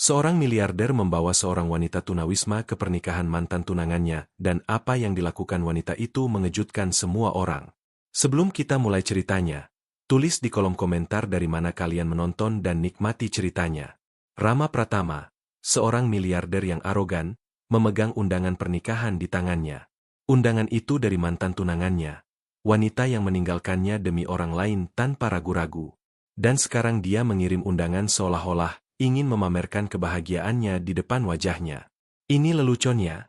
Seorang miliarder membawa seorang wanita tunawisma ke pernikahan mantan tunangannya, dan apa yang dilakukan wanita itu mengejutkan semua orang. Sebelum kita mulai ceritanya, tulis di kolom komentar dari mana kalian menonton dan nikmati ceritanya. Rama Pratama, seorang miliarder yang arogan, memegang undangan pernikahan di tangannya. Undangan itu dari mantan tunangannya, wanita yang meninggalkannya demi orang lain tanpa ragu-ragu. Dan sekarang dia mengirim undangan seolah-olah ingin memamerkan kebahagiaannya di depan wajahnya. Ini leluconnya,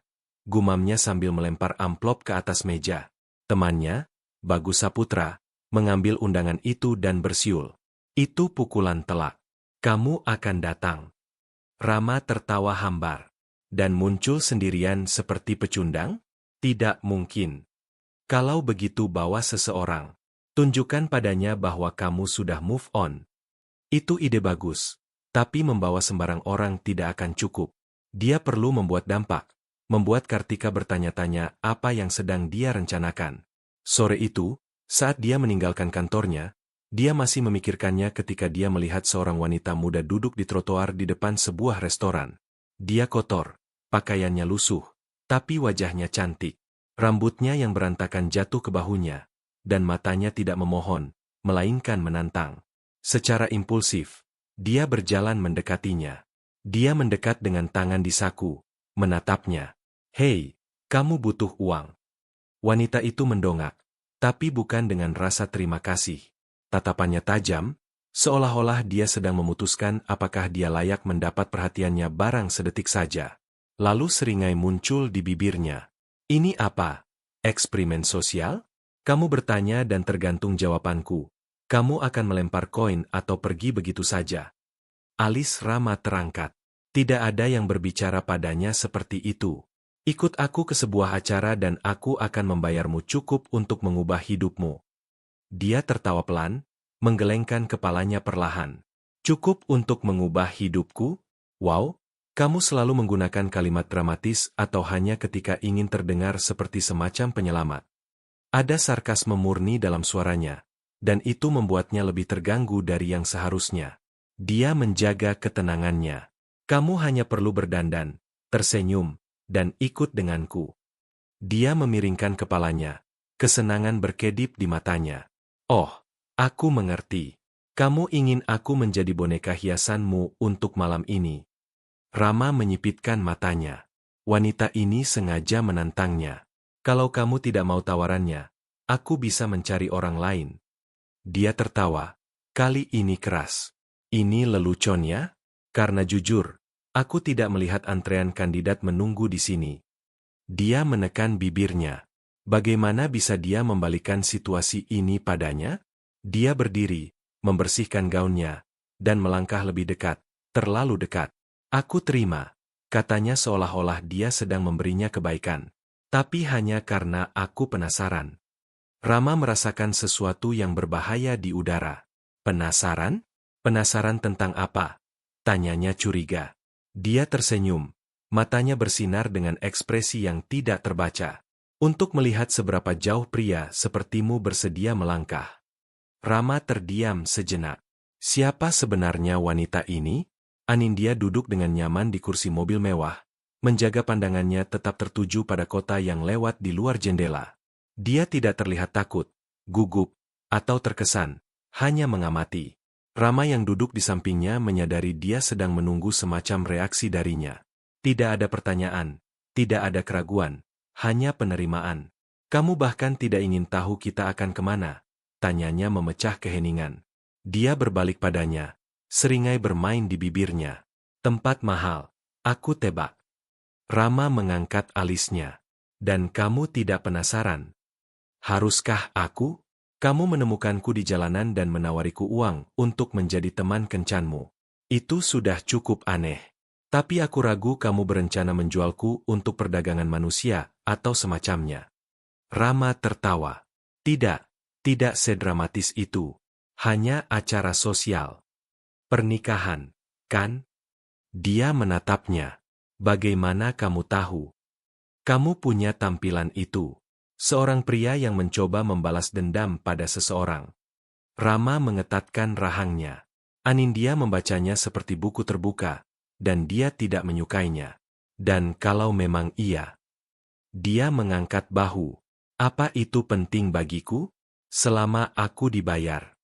gumamnya sambil melempar amplop ke atas meja. Temannya, Bagus Saputra, mengambil undangan itu dan bersiul. Itu pukulan telak. Kamu akan datang. Rama tertawa hambar. Dan muncul sendirian seperti pecundang? Tidak mungkin. Kalau begitu bawa seseorang. Tunjukkan padanya bahwa kamu sudah move on. Itu ide bagus. Tapi membawa sembarang orang tidak akan cukup. Dia perlu membuat dampak. Membuat Kartika bertanya-tanya apa yang sedang dia rencanakan. Sore itu, saat dia meninggalkan kantornya, dia masih memikirkannya ketika dia melihat seorang wanita muda duduk di trotoar di depan sebuah restoran. Dia kotor, pakaiannya lusuh, tapi wajahnya cantik. Rambutnya yang berantakan jatuh ke bahunya, dan matanya tidak memohon, melainkan menantang. Secara impulsif, dia berjalan mendekatinya. Dia mendekat dengan tangan di saku, menatapnya. Hei, kamu butuh uang. Wanita itu mendongak, tapi bukan dengan rasa terima kasih. Tatapannya tajam, seolah-olah dia sedang memutuskan apakah dia layak mendapat perhatiannya barang sedetik saja. Lalu seringai muncul di bibirnya. Ini apa? Eksperimen sosial? Kamu bertanya dan tergantung jawabanku. Kamu akan melempar koin atau pergi begitu saja. Alis Rama terangkat. Tidak ada yang berbicara padanya seperti itu. Ikut aku ke sebuah acara dan aku akan membayarmu cukup untuk mengubah hidupmu. Dia tertawa pelan, menggelengkan kepalanya perlahan. Cukup untuk mengubah hidupku? Wow, kamu selalu menggunakan kalimat dramatis atau hanya ketika ingin terdengar seperti semacam penyelamat. Ada sarkasme murni dalam suaranya. Dan itu membuatnya lebih terganggu dari yang seharusnya. Dia menjaga ketenangannya. Kamu hanya perlu berdandan, tersenyum, dan ikut denganku. Dia memiringkan kepalanya. Kesenangan berkedip di matanya. Oh, aku mengerti. Kamu ingin aku menjadi boneka hiasanmu untuk malam ini. Rama menyipitkan matanya. Wanita ini sengaja menantangnya. Kalau kamu tidak mau tawarannya, aku bisa mencari orang lain. Dia tertawa. Kali ini keras. Ini leluconnya? Karena jujur, aku tidak melihat antrean kandidat menunggu di sini. Dia menekan bibirnya. Bagaimana bisa dia membalikan situasi ini padanya? Dia berdiri, membersihkan gaunnya, dan melangkah lebih dekat, terlalu dekat. Aku terima, katanya seolah-olah dia sedang memberinya kebaikan. Tapi hanya karena aku penasaran. Rama merasakan sesuatu yang berbahaya di udara. Penasaran? Penasaran tentang apa? Tanyanya curiga. Dia tersenyum. Matanya bersinar dengan ekspresi yang tidak terbaca. Untuk melihat seberapa jauh pria sepertimu bersedia melangkah. Rama terdiam sejenak. Siapa sebenarnya wanita ini? Anindya duduk dengan nyaman di kursi mobil mewah. Menjaga pandangannya tetap tertuju pada kota yang lewat di luar jendela. Dia tidak terlihat takut, gugup, atau terkesan, hanya mengamati. Rama yang duduk di sampingnya menyadari dia sedang menunggu semacam reaksi darinya. Tidak ada pertanyaan, tidak ada keraguan, hanya penerimaan. Kamu bahkan tidak ingin tahu kita akan kemana? Tanyanya memecah keheningan. Dia berbalik padanya, seringai bermain di bibirnya. Tempat mahal, aku tebak. Rama mengangkat alisnya. Dan kamu tidak penasaran? Haruskah aku? Kamu menemukanku di jalanan dan menawariku uang untuk menjadi teman kencanmu. Itu sudah cukup aneh. Tapi aku ragu kamu berencana menjualku untuk perdagangan manusia atau semacamnya. Rama tertawa. Tidak sedramatis itu. Hanya acara sosial. Pernikahan, kan? Dia menatapnya. Bagaimana kamu tahu? Kamu punya tampilan itu. Seorang pria yang mencoba membalas dendam pada seseorang. Rama mengetatkan rahangnya. Anindya membacanya seperti buku terbuka. dan dia tidak menyukainya. Dan kalau memang iya, dia mengangkat bahu. Apa itu penting bagiku? Selama aku dibayar.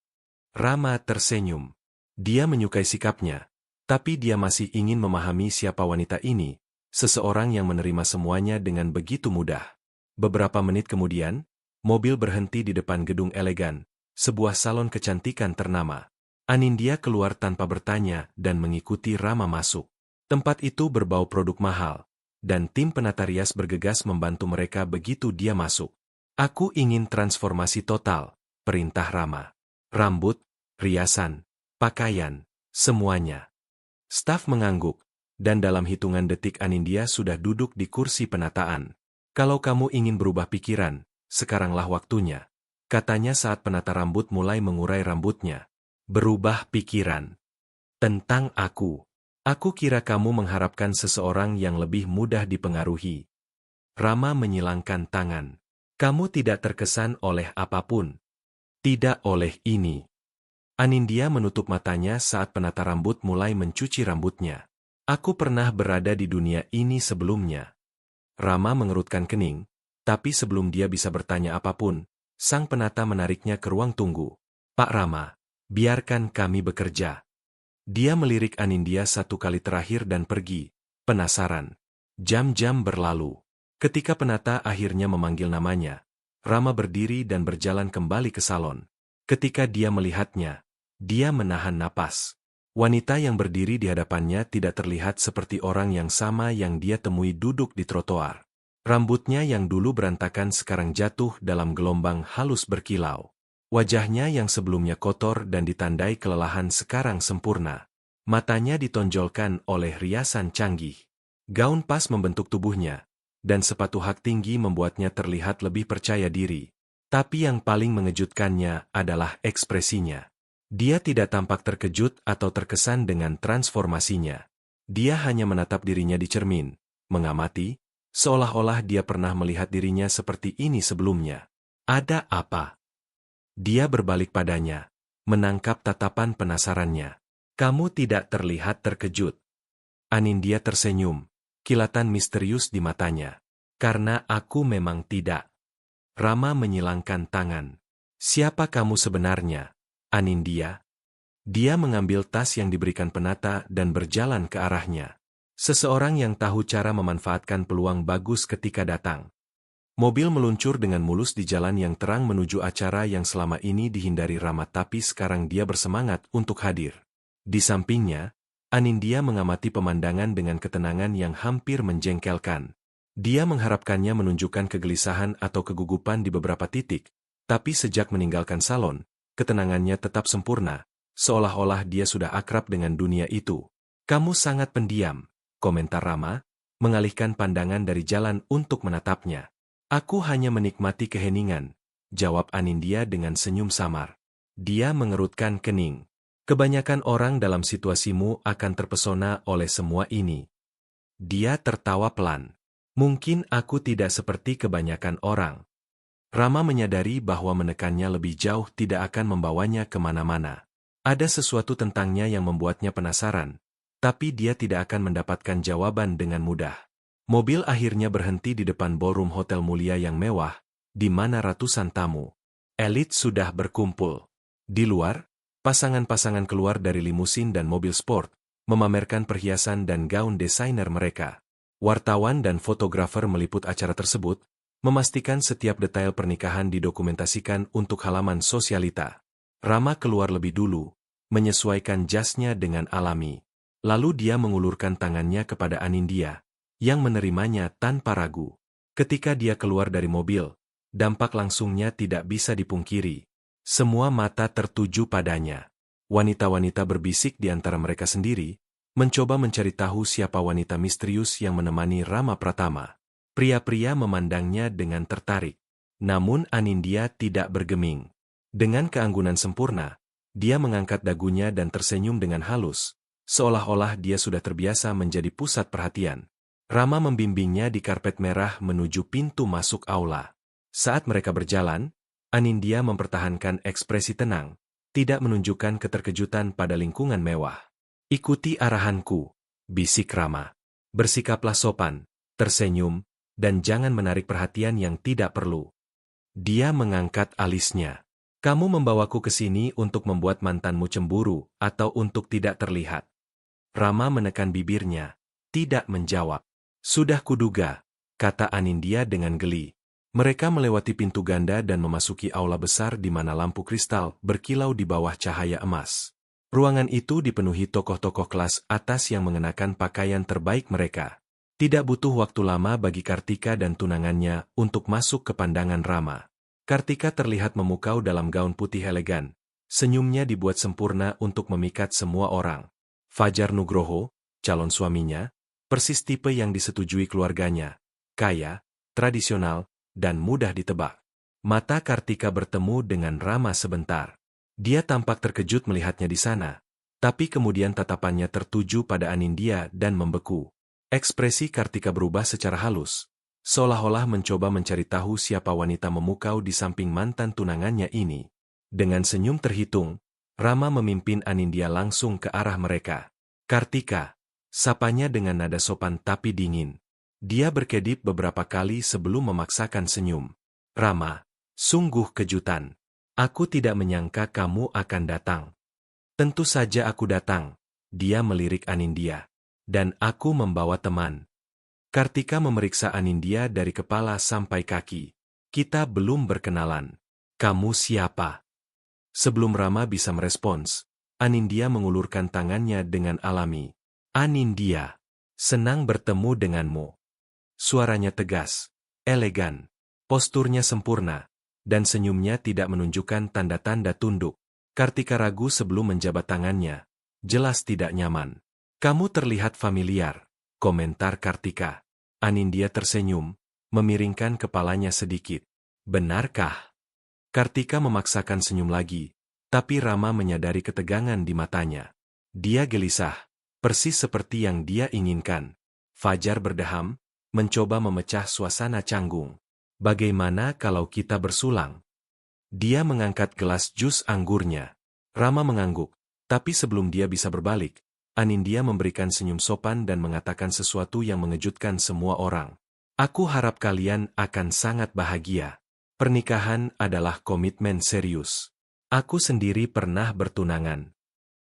Rama tersenyum. Dia menyukai sikapnya, tapi dia masih ingin memahami siapa wanita ini, seseorang yang menerima semuanya dengan begitu mudah. Beberapa menit kemudian, mobil berhenti di depan gedung elegan, sebuah salon kecantikan ternama. Anindya keluar tanpa bertanya dan mengikuti Rama masuk. Tempat itu berbau produk mahal, dan tim penata rias bergegas membantu mereka begitu dia masuk. Aku ingin transformasi total, perintah Rama. Rambut, riasan, pakaian, semuanya. Staf mengangguk, dan dalam hitungan detik Anindya sudah duduk di kursi penataan. Kalau kamu ingin berubah pikiran, sekaranglah waktunya, katanya saat penata rambut mulai mengurai rambutnya. Berubah pikiran. Tentang aku. Aku kira kamu mengharapkan seseorang yang lebih mudah dipengaruhi. Rama menyilangkan tangan. Kamu tidak terkesan oleh apapun. Tidak oleh ini. Anindya menutup matanya saat penata rambut mulai mencuci rambutnya. Aku pernah berada di dunia ini sebelumnya. Rama mengerutkan kening, tapi sebelum dia bisa bertanya apapun, sang penata menariknya ke ruang tunggu. Pak Rama, biarkan kami bekerja. Dia melirik Anindya satu kali terakhir dan pergi, penasaran. Jam-jam berlalu. Ketika penata akhirnya memanggil namanya, Rama berdiri dan berjalan kembali ke salon. Ketika dia melihatnya, dia menahan napas. Wanita yang berdiri di hadapannya tidak terlihat seperti orang yang sama yang dia temui duduk di trotoar. Rambutnya yang dulu berantakan sekarang jatuh dalam gelombang halus berkilau. Wajahnya yang sebelumnya kotor dan ditandai kelelahan sekarang sempurna. Matanya ditonjolkan oleh riasan canggih. Gaun pas membentuk tubuhnya, dan sepatu hak tinggi membuatnya terlihat lebih percaya diri. Tapi yang paling mengejutkannya adalah ekspresinya. Dia tidak tampak terkejut atau terkesan dengan transformasinya. Dia hanya menatap dirinya di cermin, mengamati, seolah-olah dia pernah melihat dirinya seperti ini sebelumnya. Ada apa? Dia berbalik padanya, menangkap tatapan penasarannya. Kamu tidak terlihat terkejut. Anindya tersenyum, kilatan misterius di matanya. Karena aku memang tidak. Rama menyilangkan tangan. Siapa kamu sebenarnya, Anindya? Dia mengambil tas yang diberikan penata dan berjalan ke arahnya. Seseorang yang tahu cara memanfaatkan peluang bagus ketika datang. Mobil meluncur dengan mulus di jalan yang terang menuju acara yang selama ini dihindari Rama, tapi sekarang dia bersemangat untuk hadir. Di sampingnya, Anindya mengamati pemandangan dengan ketenangan yang hampir menjengkelkan. Dia mengharapkannya menunjukkan kegelisahan atau kegugupan di beberapa titik, tapi sejak meninggalkan salon, ketenangannya tetap sempurna, seolah-olah dia sudah akrab dengan dunia itu. Kamu sangat pendiam, komentar Rama, mengalihkan pandangan dari jalan untuk menatapnya. Aku hanya menikmati keheningan, jawab Anindya dengan senyum samar. Dia mengerutkan kening. Kebanyakan orang dalam situasimu akan terpesona oleh semua ini. Dia tertawa pelan. Mungkin aku tidak seperti kebanyakan orang. Rama menyadari bahwa menekannya lebih jauh tidak akan membawanya kemana-mana. Ada sesuatu tentangnya yang membuatnya penasaran, tapi dia tidak akan mendapatkan jawaban dengan mudah. Mobil akhirnya berhenti di depan ballroom hotel mulia yang mewah, di mana ratusan tamu elit sudah berkumpul. Di luar, pasangan-pasangan keluar dari limusin dan mobil sport, memamerkan perhiasan dan gaun desainer mereka. Wartawan dan fotografer meliput acara tersebut, memastikan setiap detail pernikahan didokumentasikan untuk halaman sosialita. Rama keluar lebih dulu, menyesuaikan jasnya dengan alami. Lalu dia mengulurkan tangannya kepada Anindya, yang menerimanya tanpa ragu. Ketika dia keluar dari mobil, dampak langsungnya tidak bisa dipungkiri. Semua mata tertuju padanya. Wanita-wanita berbisik di antara mereka sendiri, mencoba mencari tahu siapa wanita misterius yang menemani Rama Pratama. Pria-pria memandangnya dengan tertarik. Namun Anindya tidak bergeming. Dengan keanggunan sempurna, dia mengangkat dagunya dan tersenyum dengan halus, seolah-olah dia sudah terbiasa menjadi pusat perhatian. Rama membimbingnya di karpet merah menuju pintu masuk aula. Saat mereka berjalan, Anindya mempertahankan ekspresi tenang, tidak menunjukkan keterkejutan pada lingkungan mewah. Ikuti arahanku. bisik Rama. Bersikaplah sopan, tersenyum, dan jangan menarik perhatian yang tidak perlu. Dia mengangkat alisnya. Kamu membawaku ke sini untuk membuat mantanmu cemburu atau untuk tidak terlihat. Rama menekan bibirnya, tidak menjawab. Sudah kuduga, kata Anindya dengan geli. Mereka melewati pintu ganda dan memasuki aula besar di mana lampu kristal berkilau di bawah cahaya emas. Ruangan itu dipenuhi tokoh-tokoh kelas atas yang mengenakan pakaian terbaik mereka. Tidak butuh waktu lama bagi Kartika dan tunangannya untuk masuk ke pandangan Rama. Kartika terlihat memukau dalam gaun putih elegan. Senyumnya dibuat sempurna untuk memikat semua orang. Fajar Nugroho, calon suaminya, persis tipe yang disetujui keluarganya. Kaya, tradisional, dan mudah ditebak. Mata Kartika bertemu dengan Rama sebentar. Dia tampak terkejut melihatnya di sana. Tapi kemudian tatapannya tertuju pada Anindya dan membeku. Ekspresi Kartika berubah secara halus. Seolah-olah mencoba mencari tahu siapa wanita memukau di samping mantan tunangannya ini. Dengan senyum terhitung, Rama memimpin Anindya langsung ke arah mereka. Kartika, sapanya dengan nada sopan tapi dingin. Dia berkedip beberapa kali sebelum memaksakan senyum. Rama, sungguh kejutan. Aku tidak menyangka kamu akan datang. Tentu saja aku datang. Dia melirik Anindya. Dan aku membawa teman. Kartika memeriksa Anindya dari kepala sampai kaki. Kita belum berkenalan. Kamu siapa? Sebelum Rama bisa merespons, Anindya mengulurkan tangannya dengan alami. Anindya, senang bertemu denganmu. Suaranya tegas, elegan, posturnya sempurna, dan senyumnya tidak menunjukkan tanda-tanda tunduk. Kartika ragu sebelum menjabat tangannya. Jelas tidak nyaman. Kamu terlihat familiar. Komentar Kartika. Anindya tersenyum, memiringkan kepalanya sedikit. Benarkah? Kartika memaksakan senyum lagi, tapi Rama menyadari ketegangan di matanya. Dia gelisah, persis seperti yang dia inginkan. Fajar berdeham, mencoba memecah suasana canggung. Bagaimana kalau kita bersulang? Dia mengangkat gelas jus anggurnya. Rama mengangguk, tapi sebelum dia bisa berbalik, Anindya memberikan senyum sopan dan mengatakan sesuatu yang mengejutkan semua orang. Aku harap kalian akan sangat bahagia. Pernikahan adalah komitmen serius. Aku sendiri pernah bertunangan.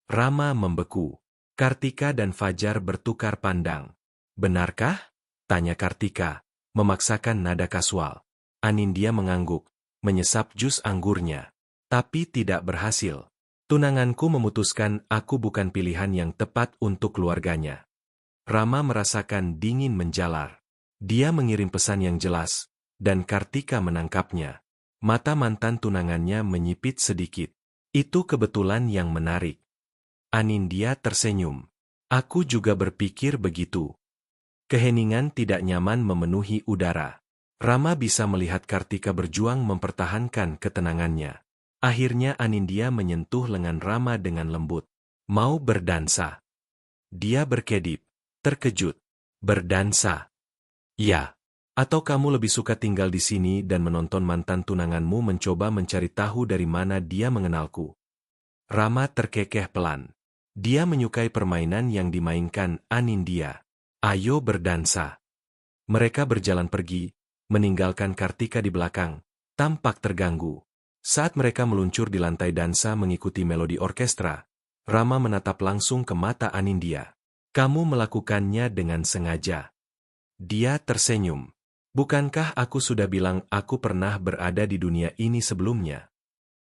Rama membeku. Kartika dan Fajar bertukar pandang. Benarkah? Tanya Kartika, memaksakan nada kasual. Anindya mengangguk, menyesap jus anggurnya. Tapi tidak berhasil. Tunanganku memutuskan aku bukan pilihan yang tepat untuk keluarganya. Rama merasakan dingin menjalar. Dia mengirim pesan yang jelas, dan Kartika menangkapnya. Mata mantan tunangannya menyipit sedikit. Itu kebetulan yang menarik. Anindya tersenyum. Aku juga berpikir begitu. Keheningan tidak nyaman memenuhi udara. Rama bisa melihat Kartika berjuang mempertahankan ketenangannya. Akhirnya Anindya menyentuh lengan Rama dengan lembut. Mau berdansa? Dia berkedip, terkejut. Berdansa? Ya. Atau kamu lebih suka tinggal di sini dan menonton mantan tunanganmu mencoba mencari tahu dari mana dia mengenalku? Rama terkekeh pelan. Dia menyukai permainan yang dimainkan Anindya. Ayo berdansa. Mereka berjalan pergi, meninggalkan Kartika di belakang, tampak terganggu. Saat mereka meluncur di lantai dansa mengikuti melodi orkestra, Rama menatap langsung ke mata Anindya. Kamu melakukannya dengan sengaja. Dia tersenyum. Bukankah aku sudah bilang aku pernah berada di dunia ini sebelumnya?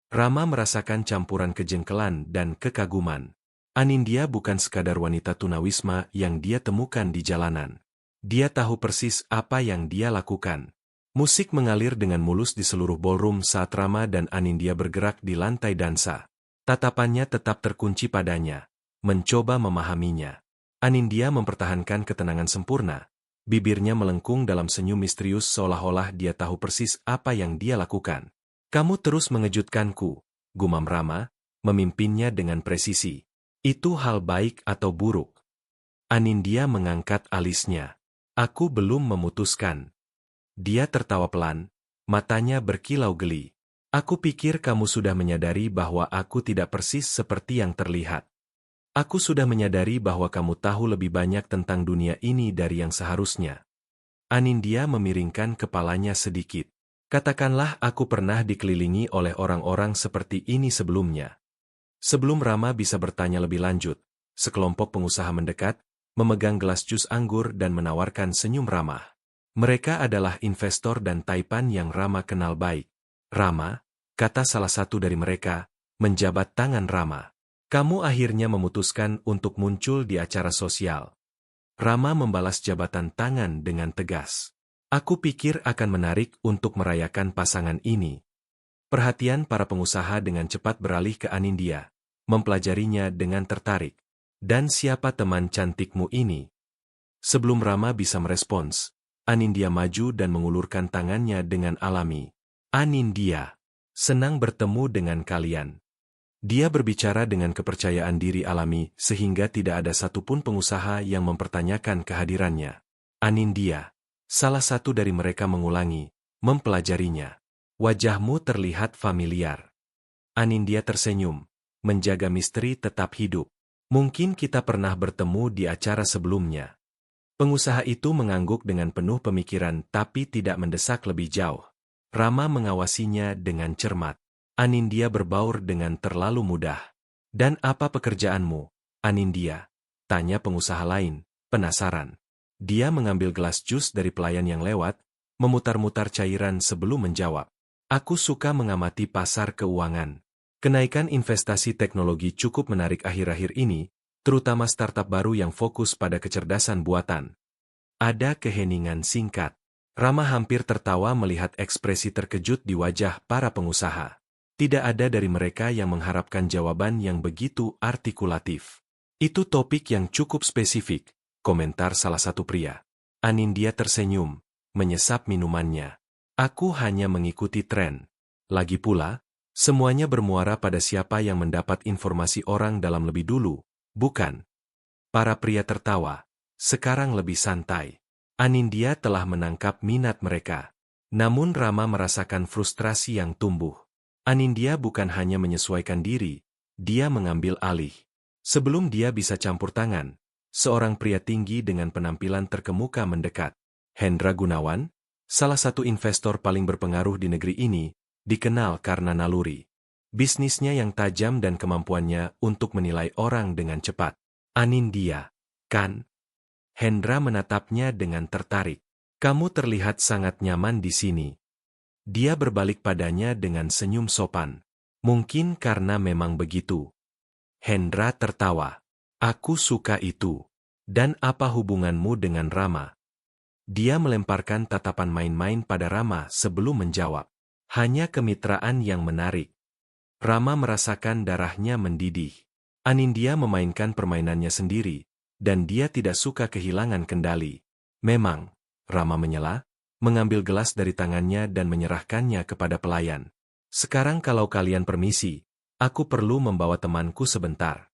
Rama merasakan campuran kejengkelan dan kekaguman. Anindya bukan sekadar wanita tunawisma yang dia temukan di jalanan. Dia tahu persis apa yang dia lakukan. Musik mengalir dengan mulus di seluruh ballroom saat Rama dan Anindya bergerak di lantai dansa. Tatapannya tetap terkunci padanya, mencoba memahaminya. Anindya mempertahankan ketenangan sempurna. Bibirnya melengkung dalam senyum misterius seolah-olah dia tahu persis apa yang dia lakukan. Kamu terus mengejutkanku, gumam Rama, memimpinnya dengan presisi. Itu hal baik atau buruk? Anindya mengangkat alisnya. Aku belum memutuskan. Dia tertawa pelan, matanya berkilau geli. Aku pikir kamu sudah menyadari bahwa aku tidak persis seperti yang terlihat. Aku sudah menyadari bahwa kamu tahu lebih banyak tentang dunia ini dari yang seharusnya. Anindya memiringkan kepalanya sedikit. Katakanlah aku pernah dikelilingi oleh orang-orang seperti ini sebelumnya. Sebelum Rama bisa bertanya lebih lanjut, sekelompok pengusaha mendekat, memegang gelas jus anggur dan menawarkan senyum ramah. Mereka adalah investor dan taipan yang Rama kenal baik. Rama, kata salah satu dari mereka, menjabat tangan Rama. Kamu akhirnya memutuskan untuk muncul di acara sosial. Rama membalas jabatan tangan dengan tegas. Aku pikir akan menarik untuk merayakan pasangan ini. Perhatian para pengusaha dengan cepat beralih ke Anindya, mempelajarinya dengan tertarik. Dan siapa teman cantikmu ini? Sebelum Rama bisa merespons, Anindya maju dan mengulurkan tangannya dengan alami. Anindya, senang bertemu dengan kalian. Dia berbicara dengan kepercayaan diri alami sehingga tidak ada satupun pengusaha yang mempertanyakan kehadirannya. Anindya, salah satu dari mereka mengulangi, mempelajarinya. Wajahmu terlihat familiar. Anindya tersenyum, menjaga misteri tetap hidup. Mungkin kita pernah bertemu di acara sebelumnya. Pengusaha itu mengangguk dengan penuh pemikiran tapi tidak mendesak lebih jauh. Rama mengawasinya dengan cermat. Anindya berbaur dengan terlalu mudah. Dan apa pekerjaanmu, Anindya? Tanya pengusaha lain, penasaran. Dia mengambil gelas jus dari pelayan yang lewat, memutar-mutar cairan sebelum menjawab. Aku suka mengamati pasar keuangan. Kenaikan investasi teknologi cukup menarik akhir-akhir ini, terutama startup baru yang fokus pada kecerdasan buatan. Ada keheningan singkat. Rama hampir tertawa melihat ekspresi terkejut di wajah para pengusaha. Tidak ada dari mereka yang mengharapkan jawaban yang begitu artikulatif. Itu topik yang cukup spesifik, komentar salah satu pria. Anindya tersenyum, menyesap minumannya. Aku hanya mengikuti tren. Lagi pula, semuanya bermuara pada siapa yang mendapat informasi orang dalam lebih dulu, bukan? Para pria tertawa. Sekarang lebih santai. Anindya telah menangkap minat mereka. Namun Rama merasakan frustrasi yang tumbuh. Anindya bukan hanya menyesuaikan diri, dia mengambil alih. Sebelum dia bisa campur tangan, seorang pria tinggi dengan penampilan terkemuka mendekat. Hendra Gunawan, salah satu investor paling berpengaruh di negeri ini, dikenal karena naluri. Bisnisnya yang tajam dan kemampuannya untuk menilai orang dengan cepat. Anindya, kan? Hendra menatapnya dengan tertarik. Kamu terlihat sangat nyaman di sini. Dia berbalik padanya dengan senyum sopan. Mungkin karena memang begitu. Hendra tertawa. Aku suka itu. Dan apa hubunganmu dengan Rama? Dia melemparkan tatapan main-main pada Rama sebelum menjawab. Hanya kemitraan yang menarik. Rama merasakan darahnya mendidih. Anindya memainkan permainannya sendiri, dan dia tidak suka kehilangan kendali. Memang, Rama menyela, mengambil gelas dari tangannya dan menyerahkannya kepada pelayan. Sekarang kalau kalian permisi, aku perlu membawa temanku sebentar.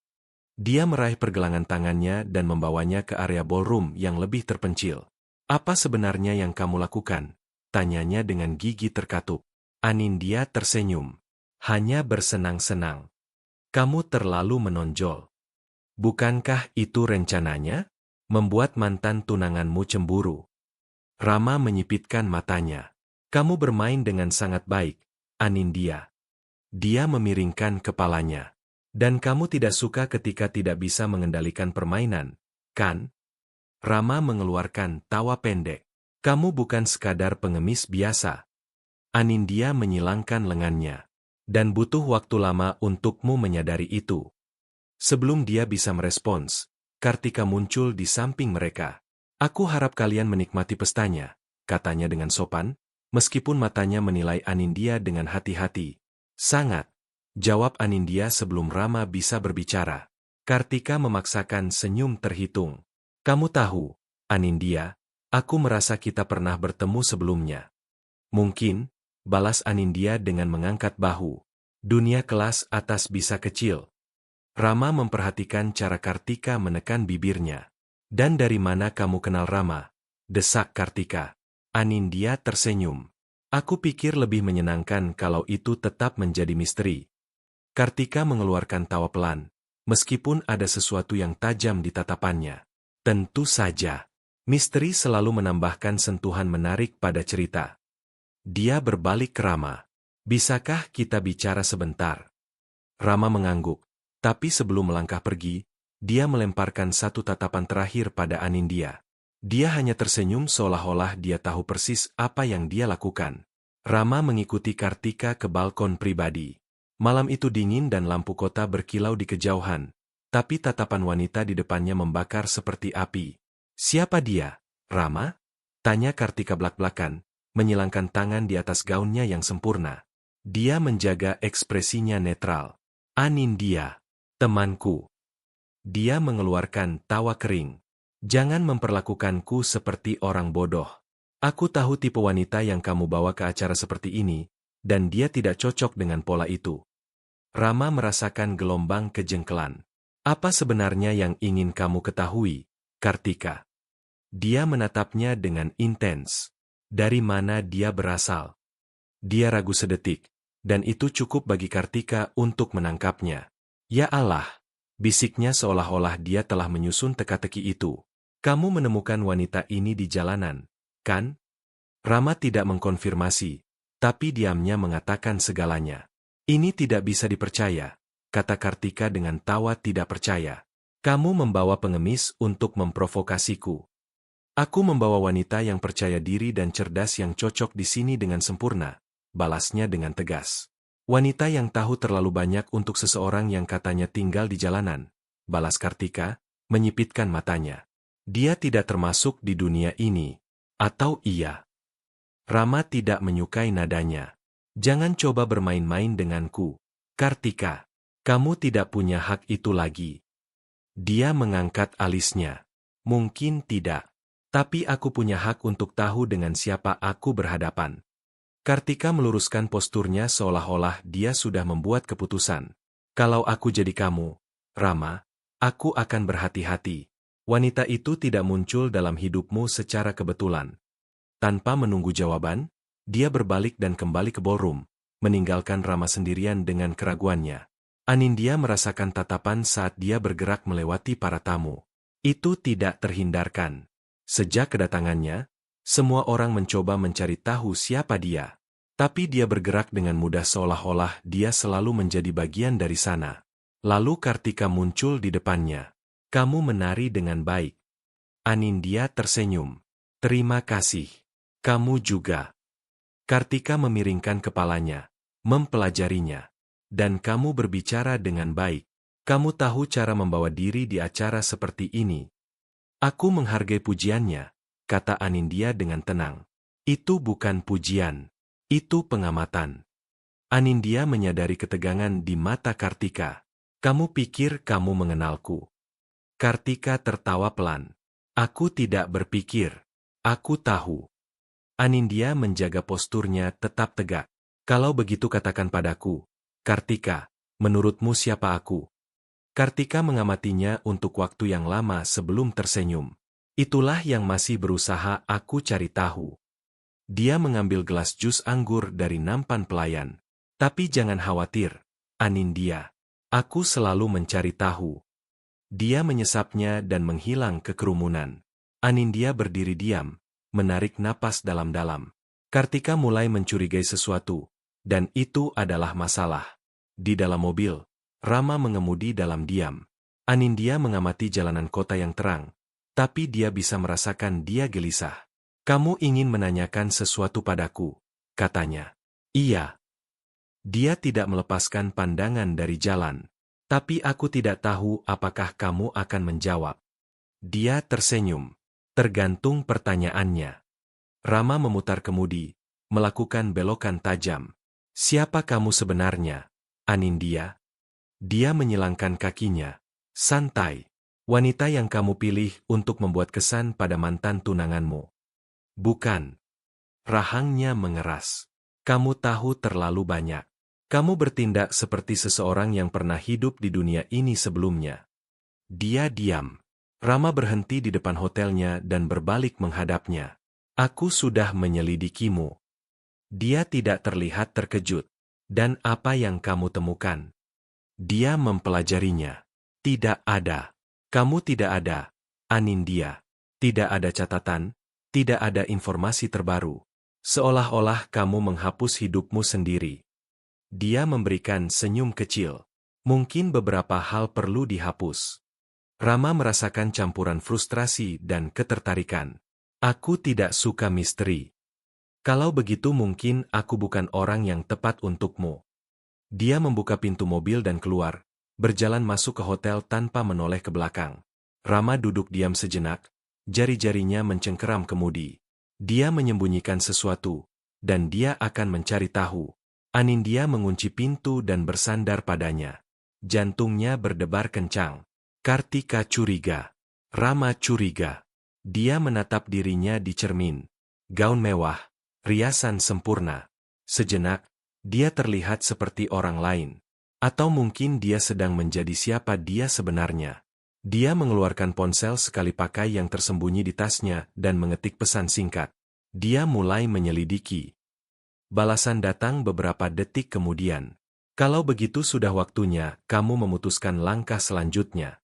Dia meraih pergelangan tangannya dan membawanya ke area ballroom yang lebih terpencil. Apa sebenarnya yang kamu lakukan? Tanyanya dengan gigi terkatup. Anindya tersenyum. Hanya bersenang-senang. Kamu terlalu menonjol. Bukankah itu rencananya? Membuat mantan tunanganmu cemburu. Rama menyipitkan matanya. Kamu bermain dengan sangat baik, Anindya. Dia memiringkan kepalanya. Dan kamu tidak suka ketika tidak bisa mengendalikan permainan, kan? Rama mengeluarkan tawa pendek. Kamu bukan sekadar pengemis biasa. Anindya menyilangkan lengannya. Dan butuh waktu lama untukmu menyadari itu. Sebelum dia bisa merespons, Kartika muncul di samping mereka. Aku harap kalian menikmati pestanya, katanya dengan sopan, meskipun matanya menilai Anindya dengan hati-hati. Sangat, jawab Anindya sebelum Rama bisa berbicara. Kartika memaksakan senyum terhitung. Kamu tahu, Anindya, aku merasa kita pernah bertemu sebelumnya. Mungkin, balas Anindya dengan mengangkat bahu. Dunia kelas atas bisa kecil. Rama memperhatikan cara Kartika menekan bibirnya. Dan dari mana kamu kenal Rama? Desak Kartika. Anindya tersenyum. Aku pikir lebih menyenangkan kalau itu tetap menjadi misteri. Kartika mengeluarkan tawa pelan. meskipun ada sesuatu yang tajam di tatapannya. Tentu saja, misteri selalu menambahkan sentuhan menarik pada cerita. Dia berbalik ke Rama. Bisakah kita bicara sebentar? Rama mengangguk, tapi sebelum melangkah pergi, dia melemparkan satu tatapan terakhir pada Anindya. Dia hanya tersenyum seolah-olah dia tahu persis apa yang dia lakukan. Rama mengikuti Kartika ke balkon pribadi. Malam itu dingin dan lampu kota berkilau di kejauhan, tapi tatapan wanita di depannya membakar seperti api. Siapa dia, Rama? Tanya Kartika belak-belakan, menyilangkan tangan di atas gaunnya yang sempurna. Dia menjaga ekspresinya netral. Anindya, temanku. Dia mengeluarkan tawa kering. Jangan memperlakukanku seperti orang bodoh. Aku tahu tipe wanita yang kamu bawa ke acara seperti ini, dan dia tidak cocok dengan pola itu. Rama merasakan gelombang kejengkelan. Apa sebenarnya yang ingin kamu ketahui, Kartika? Dia menatapnya dengan intens. Dari mana dia berasal? Dia ragu sedetik, dan itu cukup bagi Kartika untuk menangkapnya. Ya Allah, bisiknya seolah-olah dia telah menyusun teka-teki itu. Kamu menemukan wanita ini di jalanan, kan? Rama tidak mengkonfirmasi, tapi diamnya mengatakan segalanya. Ini tidak bisa dipercaya, kata Kartika dengan tawa tidak percaya. Kamu membawa pengemis untuk memprovokasiku. Aku membawa wanita yang percaya diri dan cerdas yang cocok di sini dengan sempurna, balasnya dengan tegas. Wanita yang tahu terlalu banyak untuk seseorang yang katanya tinggal di jalanan, balas Kartika, menyipitkan matanya. Dia tidak termasuk di dunia ini. Atau iya? Rama tidak menyukai nadanya. Jangan coba bermain-main denganku, Kartika. Kamu tidak punya hak itu lagi. Dia mengangkat alisnya. Mungkin tidak. Tapi aku punya hak untuk tahu dengan siapa aku berhadapan. Kartika meluruskan posturnya seolah-olah dia sudah membuat keputusan. Kalau aku jadi kamu, Rama, aku akan berhati-hati. Wanita itu tidak muncul dalam hidupmu secara kebetulan. Tanpa menunggu jawaban, dia berbalik dan kembali ke ballroom, meninggalkan Rama sendirian dengan keraguannya. Anindya merasakan tatapan saat dia bergerak melewati para tamu. Itu tidak terhindarkan. Sejak kedatangannya, semua orang mencoba mencari tahu siapa dia. Tapi dia bergerak dengan mudah seolah-olah dia selalu menjadi bagian dari sana. Lalu Kartika muncul di depannya. Kamu menari dengan baik. Anindya tersenyum. Terima kasih. Kamu juga. Kartika memiringkan kepalanya, mempelajarinya. Dan kamu berbicara dengan baik. Kamu tahu cara membawa diri di acara seperti ini. Aku menghargai pujiannya, kata Anindya dengan tenang. Itu bukan pujian. Itu pengamatan. Anindya menyadari ketegangan di mata Kartika. Kamu pikir kamu mengenalku? Kartika tertawa pelan. Aku tidak berpikir. Aku tahu. Anindya menjaga posturnya tetap tegak. Kalau begitu katakan padaku, Kartika, menurutmu siapa aku? Kartika mengamatinya untuk waktu yang lama sebelum tersenyum. Itulah yang masih berusaha aku cari tahu. Dia mengambil gelas jus anggur dari nampan pelayan. Tapi jangan khawatir, Anindya. Aku selalu mencari tahu. Dia menyesapnya dan menghilang ke kerumunan. Anindya berdiri diam, menarik napas dalam-dalam. Kartika mulai mencurigai sesuatu, dan itu adalah masalah. Di dalam mobil, Rama mengemudi dalam diam. Anindya mengamati jalanan kota yang terang, tapi dia bisa merasakan dia gelisah. Kamu ingin menanyakan sesuatu padaku, katanya. Iya. Dia tidak melepaskan pandangan dari jalan. Tapi aku tidak tahu apakah kamu akan menjawab. Dia tersenyum. Tergantung pertanyaannya. Rama memutar kemudi, melakukan belokan tajam. Siapa kamu sebenarnya, Anindya? Dia menyilangkan kakinya. Santai. Wanita yang kamu pilih untuk membuat kesan pada mantan tunanganmu. Bukan. Rahangnya mengeras. Kamu tahu terlalu banyak. Kamu bertindak seperti seseorang yang pernah hidup di dunia ini sebelumnya. Dia diam. Rama berhenti di depan hotelnya dan berbalik menghadapnya. Aku sudah menyelidikimu. Dia tidak terlihat terkejut. Dan apa yang kamu temukan? Dia mempelajarinya. Tidak ada. Kamu tidak ada. Anindya. Tidak ada catatan, tidak ada informasi terbaru. Seolah-olah kamu menghapus hidupmu sendiri. Dia memberikan senyum kecil. Mungkin beberapa hal perlu dihapus. Rama merasakan campuran frustrasi dan ketertarikan. Aku tidak suka misteri. Kalau begitu mungkin aku bukan orang yang tepat untukmu. Dia membuka pintu mobil dan keluar, berjalan masuk ke hotel tanpa menoleh ke belakang. Rama duduk diam sejenak, jari-jarinya mencengkeram kemudi. Dia menyembunyikan sesuatu, dan dia akan mencari tahu. Anindya mengunci pintu dan bersandar padanya. Jantungnya berdebar kencang. Kartika curiga. Rama curiga. Dia menatap dirinya di cermin. Gaun mewah, riasan sempurna. Sejenak, dia terlihat seperti orang lain. Atau mungkin dia sedang menjadi siapa dia sebenarnya. Dia mengeluarkan ponsel sekali pakai yang tersembunyi di tasnya dan mengetik pesan singkat. Dia mulai menyelidiki. Balasan datang beberapa detik kemudian. Kalau begitu sudah waktunya, kamu memutuskan langkah selanjutnya.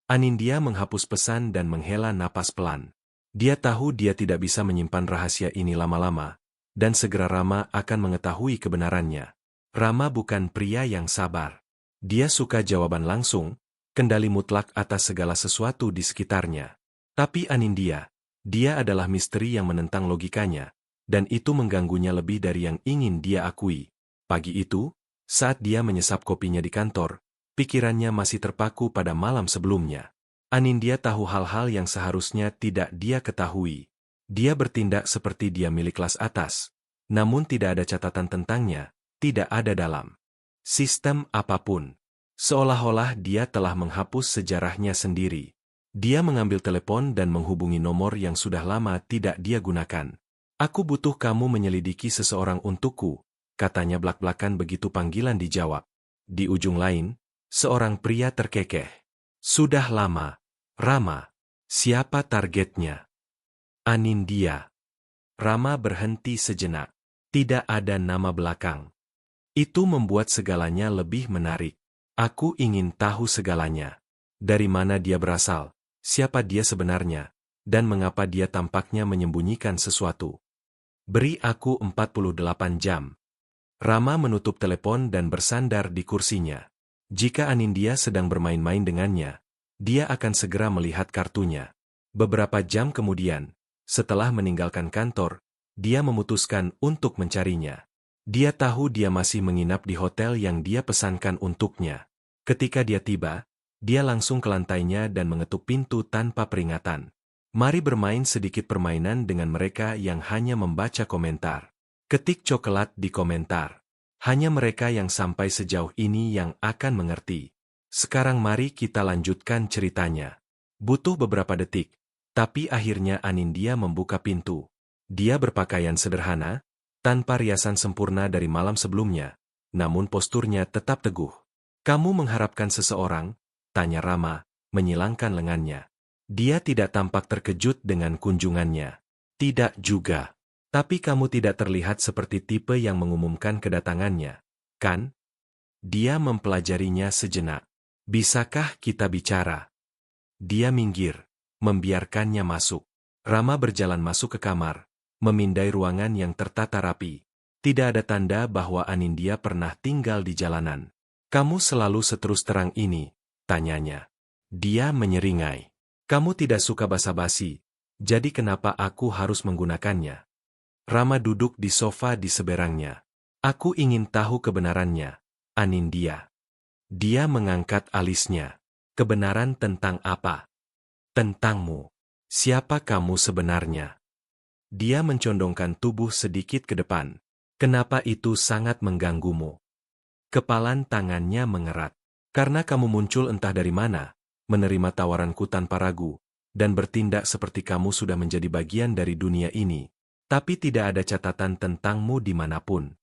Anindya menghapus pesan dan menghela napas pelan. Dia tahu dia tidak bisa menyimpan rahasia ini lama-lama. Dan segera Rama akan mengetahui kebenarannya. Rama bukan pria yang sabar. Dia suka jawaban langsung, kendali mutlak atas segala sesuatu di sekitarnya. Tapi Anindya, dia adalah misteri yang menentang logikanya, dan itu mengganggunya lebih dari yang ingin dia akui. Pagi itu, saat dia menyesap kopinya di kantor, pikirannya masih terpaku pada malam sebelumnya. Anindya tahu hal-hal yang seharusnya tidak dia ketahui. Dia bertindak seperti dia milik kelas atas, namun tidak ada catatan tentangnya, tidak ada dalam sistem apapun. Seolah-olah dia telah menghapus sejarahnya sendiri. Dia mengambil telepon dan menghubungi nomor yang sudah lama tidak dia gunakan. Aku butuh kamu menyelidiki seseorang untukku, katanya blak-blakan begitu panggilan dijawab. Di ujung lain, seorang pria terkekeh. Sudah lama. Rama. Siapa targetnya? Anindya. Rama berhenti sejenak. Tidak ada nama belakang. Itu membuat segalanya lebih menarik. Aku ingin tahu segalanya. Dari mana dia berasal, siapa dia sebenarnya, dan mengapa dia tampaknya menyembunyikan sesuatu. Beri aku 48 jam. Rama menutup telepon dan bersandar di kursinya. Jika Anindya sedang bermain-main dengannya, dia akan segera melihat kartunya. Beberapa jam kemudian, setelah meninggalkan kantor, dia memutuskan untuk mencarinya. Dia tahu dia masih menginap di hotel yang dia pesankan untuknya. Ketika dia tiba, dia langsung ke lantainya dan mengetuk pintu tanpa peringatan. Mari bermain sedikit permainan dengan mereka yang hanya membaca komentar. Ketik coklat di komentar. Hanya mereka yang sampai sejauh ini yang akan mengerti. Sekarang mari kita lanjutkan ceritanya. Butuh beberapa detik. Tapi akhirnya Anindya membuka pintu. Dia berpakaian sederhana, tanpa riasan sempurna dari malam sebelumnya, namun posturnya tetap teguh. Kamu mengharapkan seseorang? Tanya Rama, menyilangkan lengannya. Dia tidak tampak terkejut dengan kunjungannya. Tidak juga. Tapi kamu tidak terlihat seperti tipe yang mengumumkan kedatangannya, kan? Dia mempelajarinya sejenak. Bisakah kita bicara? Dia minggir. Membiarkannya masuk. Rama berjalan masuk ke kamar, memindai ruangan yang tertata rapi. Tidak ada tanda bahwa Anindya pernah tinggal di jalanan. Kamu selalu seterus terang ini, tanyanya. Dia menyeringai. Kamu tidak suka basa-basi, jadi kenapa aku harus menggunakannya? Rama duduk di sofa di seberangnya. Aku ingin tahu kebenarannya, Anindya. Dia mengangkat alisnya. Kebenaran tentang apa? Tentangmu. Siapa kamu sebenarnya? Dia mencondongkan tubuh sedikit ke depan. Kenapa itu sangat mengganggumu? Kepalan tangannya mengerat. Karena kamu muncul entah dari mana, menerima tawaranku tanpa ragu, dan bertindak seperti kamu sudah menjadi bagian dari dunia ini. Tapi tidak ada catatan tentangmu dimanapun.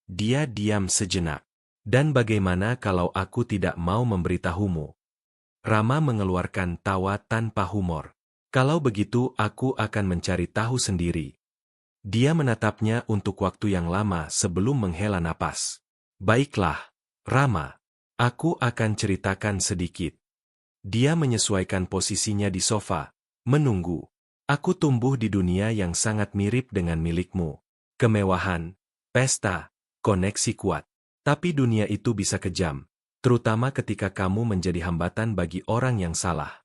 Dia diam sejenak. Dan bagaimana kalau aku tidak mau memberitahumu? Rama mengeluarkan tawa tanpa humor. Kalau begitu aku akan mencari tahu sendiri. Dia menatapnya untuk waktu yang lama sebelum menghela napas. Baiklah, Rama. Aku akan ceritakan sedikit. Dia menyesuaikan posisinya di sofa, menunggu. Aku tumbuh di dunia yang sangat mirip dengan milikmu. Kemewahan, pesta, koneksi kuat. Tapi dunia itu bisa kejam, terutama ketika kamu menjadi hambatan bagi orang yang salah.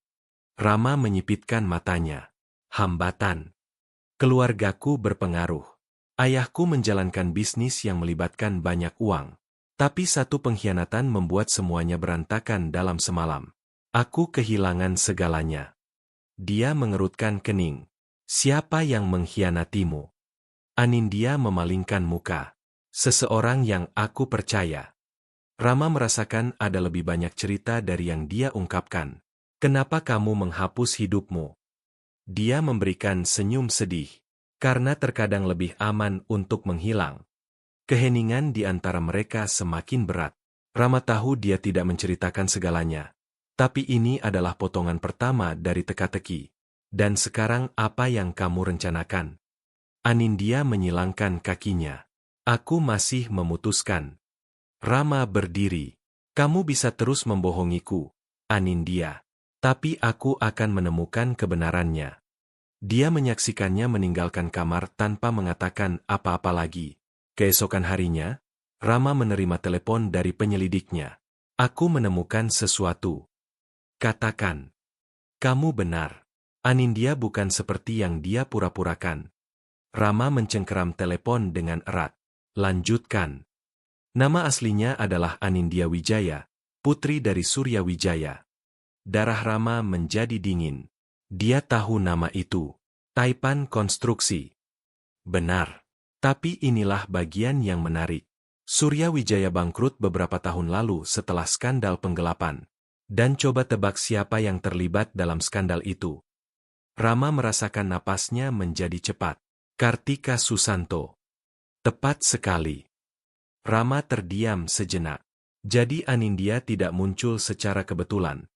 Rama menyipitkan matanya. Hambatan. Keluargaku berpengaruh. Ayahku menjalankan bisnis yang melibatkan banyak uang. Tapi satu pengkhianatan membuat semuanya berantakan dalam semalam. Aku kehilangan segalanya. Dia mengerutkan kening. Siapa yang mengkhianatimu? Anindya memalingkan muka. Seseorang yang aku percaya. Rama merasakan ada lebih banyak cerita dari yang dia ungkapkan. Kenapa kamu menghapus hidupmu? Dia memberikan senyum sedih. Karena terkadang lebih aman untuk menghilang. Keheningan di antara mereka semakin berat. Rama tahu dia tidak menceritakan segalanya. Tapi ini adalah potongan pertama dari teka-teki. Dan sekarang apa yang kamu rencanakan? Anindya menyilangkan kakinya. Aku masih memutuskan. Rama berdiri. Kamu bisa terus membohongiku, Anindya. Tapi aku akan menemukan kebenarannya. Dia menyaksikannya meninggalkan kamar tanpa mengatakan apa-apa lagi. Keesokan harinya, Rama menerima telepon dari penyelidiknya. Aku menemukan sesuatu. Katakan. Kamu benar. Anindya bukan seperti yang dia pura-purakan. Rama mencengkeram telepon dengan erat. Lanjutkan. Nama aslinya adalah Anindya Wijaya, putri dari Surya Wijaya. Darah Rama menjadi dingin. Dia tahu nama itu. Taipan Konstruksi. Benar. Tapi inilah bagian yang menarik. Surya Wijaya bangkrut beberapa tahun lalu setelah skandal penggelapan. Dan coba tebak siapa yang terlibat dalam skandal itu. Rama merasakan napasnya menjadi cepat. Kartika Susanto. Tepat sekali. Rama terdiam sejenak. Jadi Anindya tidak muncul secara kebetulan.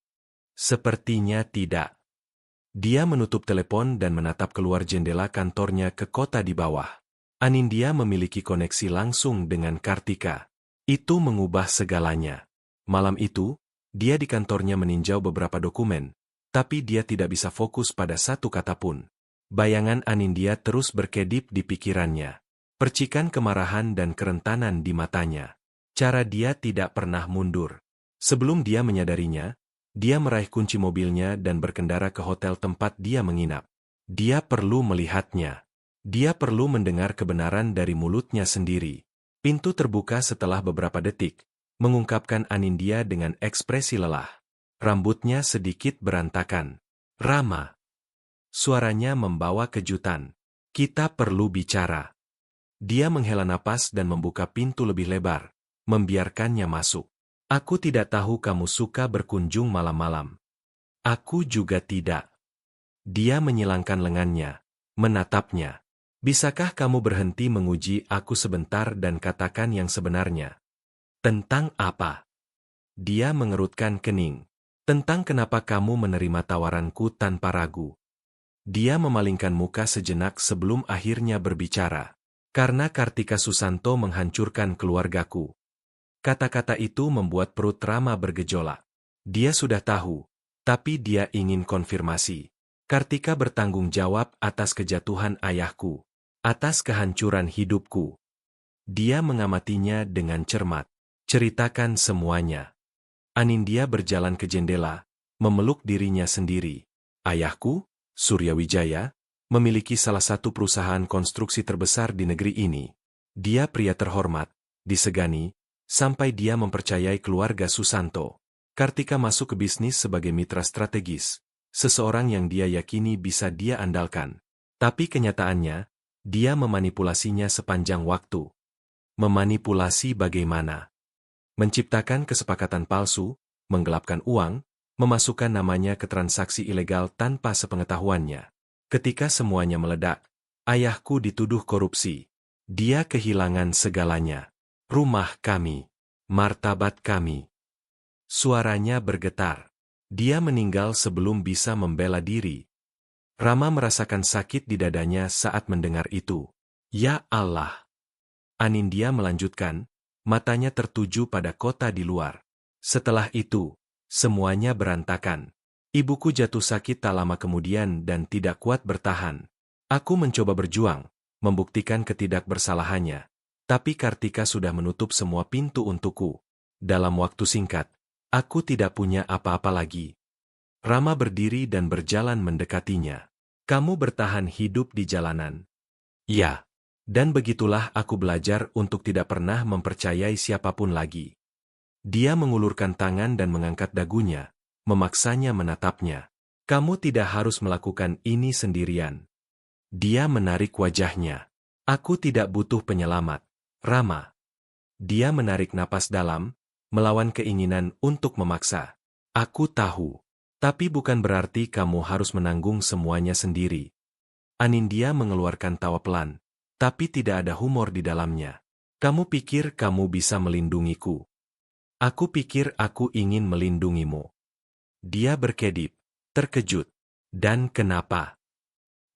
Sepertinya tidak. Dia menutup telepon dan menatap keluar jendela kantornya ke kota di bawah. Anindya memiliki koneksi langsung dengan Kartika. Itu mengubah segalanya. Malam itu, dia di kantornya meninjau beberapa dokumen, tapi dia tidak bisa fokus pada satu kata pun. Bayangan Anindya terus berkedip di pikirannya. Percikan kemarahan dan kerentanan di matanya. Cara dia tidak pernah mundur. Sebelum dia menyadarinya, dia meraih kunci mobilnya dan berkendara ke hotel tempat dia menginap. Dia perlu melihatnya. Dia perlu mendengar kebenaran dari mulutnya sendiri. Pintu terbuka setelah beberapa detik, mengungkapkan Anindya dengan ekspresi lelah. Rambutnya sedikit berantakan. Rama. Suaranya membawa kejutan. Kita perlu bicara. Dia menghela napas dan membuka pintu lebih lebar, membiarkannya masuk. Aku tidak tahu kamu suka berkunjung malam-malam. Aku juga tidak. Dia menyilangkan lengannya, menatapnya. Bisakah kamu berhenti menguji aku sebentar dan katakan yang sebenarnya? Tentang apa? Dia mengerutkan kening. Tentang kenapa kamu menerima tawaranku tanpa ragu. Dia memalingkan muka sejenak sebelum akhirnya berbicara. Karena Kartika Susanto menghancurkan keluargaku. Kata-kata itu membuat perut Rama bergejolak. Dia sudah tahu, tapi dia ingin konfirmasi. Kartika bertanggung jawab atas kejatuhan ayahku, atas kehancuran hidupku. Dia mengamatinya dengan cermat. Ceritakan semuanya. Anindya berjalan ke jendela, memeluk dirinya sendiri. Ayahku, Surya Wijaya, memiliki salah satu perusahaan konstruksi terbesar di negeri ini. Dia pria terhormat, disegani, sampai dia mempercayai keluarga Susanto. Kartika masuk ke bisnis sebagai mitra strategis, seseorang yang dia yakini bisa dia andalkan. Tapi kenyataannya, dia memanipulasinya sepanjang waktu. Memanipulasi bagaimana? Menciptakan kesepakatan palsu, menggelapkan uang, memasukkan namanya ke transaksi ilegal tanpa sepengetahuannya. Ketika semuanya meledak, ayahku dituduh korupsi. Dia kehilangan segalanya. Rumah kami. Martabat kami. Suaranya bergetar. Dia meninggal sebelum bisa membela diri. Rama merasakan sakit di dadanya saat mendengar itu. Ya Allah. Anindya melanjutkan, matanya tertuju pada kota di luar. Setelah itu, Semuanya berantakan. Ibuku jatuh sakit tak lama kemudian dan tidak kuat bertahan. Aku mencoba berjuang, membuktikan ketidakbersalahannya. Tapi Kartika sudah menutup semua pintu untukku. Dalam waktu singkat, aku tidak punya apa-apa lagi. Rama berdiri dan berjalan mendekatinya. Kamu bertahan hidup di jalanan. Ya. Dan begitulah aku belajar untuk tidak pernah mempercayai siapapun lagi. Dia mengulurkan tangan dan mengangkat dagunya, memaksanya menatapnya. Kamu tidak harus melakukan ini sendirian. Dia menarik wajahnya. Aku tidak butuh penyelamat, Rama. Dia menarik napas dalam, melawan keinginan untuk memaksa. Aku tahu. Tapi bukan berarti kamu harus menanggung semuanya sendiri. Anindya mengeluarkan tawa pelan. Tapi tidak ada humor di dalamnya. Kamu pikir kamu bisa melindungiku? Aku pikir aku ingin melindungimu. Dia berkedip, terkejut. Dan kenapa?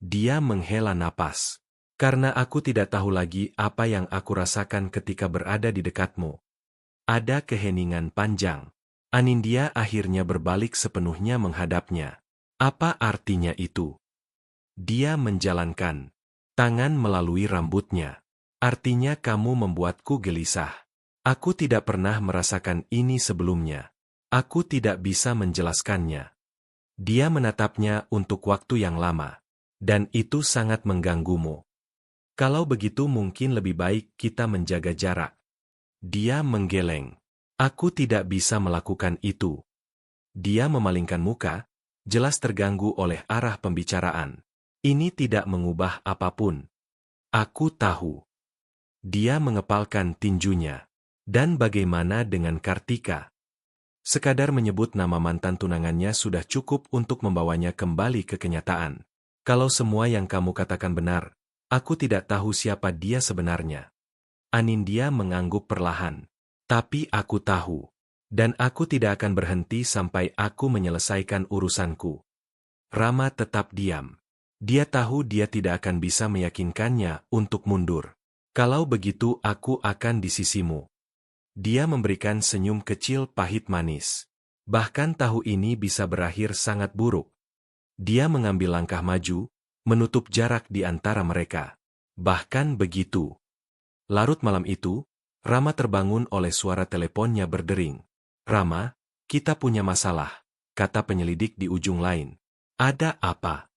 Dia menghela napas. Karena aku tidak tahu lagi apa yang aku rasakan ketika berada di dekatmu. Ada keheningan panjang. Anindya akhirnya berbalik sepenuhnya menghadapnya. Apa artinya itu? Dia menjalankan tangan melalui rambutnya. Artinya kamu membuatku gelisah. Aku tidak pernah merasakan ini sebelumnya. Aku tidak bisa menjelaskannya. Dia menatapnya untuk waktu yang lama. Dan itu sangat mengganggumu. Kalau begitu mungkin lebih baik kita menjaga jarak. Dia menggeleng. Aku tidak bisa melakukan itu. Dia memalingkan muka, jelas terganggu oleh arah pembicaraan. Ini tidak mengubah apapun. Aku tahu. Dia mengepalkan tinjunya. Dan bagaimana dengan Kartika? Sekadar menyebut nama mantan tunangannya sudah cukup untuk membawanya kembali ke kenyataan. Kalau semua yang kamu katakan benar, aku tidak tahu siapa dia sebenarnya. Anindya mengangguk perlahan. Tapi aku tahu. Dan aku tidak akan berhenti sampai aku menyelesaikan urusanku. Rama tetap diam. Dia tahu dia tidak akan bisa meyakinkannya untuk mundur. Kalau begitu aku akan di sisimu. Dia memberikan senyum kecil pahit manis. Bahkan tahu ini bisa berakhir sangat buruk. Dia mengambil langkah maju, menutup jarak di antara mereka. Bahkan begitu. Larut malam itu, Rama terbangun oleh suara teleponnya berdering. Rama, kita punya masalah, kata penyelidik di ujung lain. Ada apa?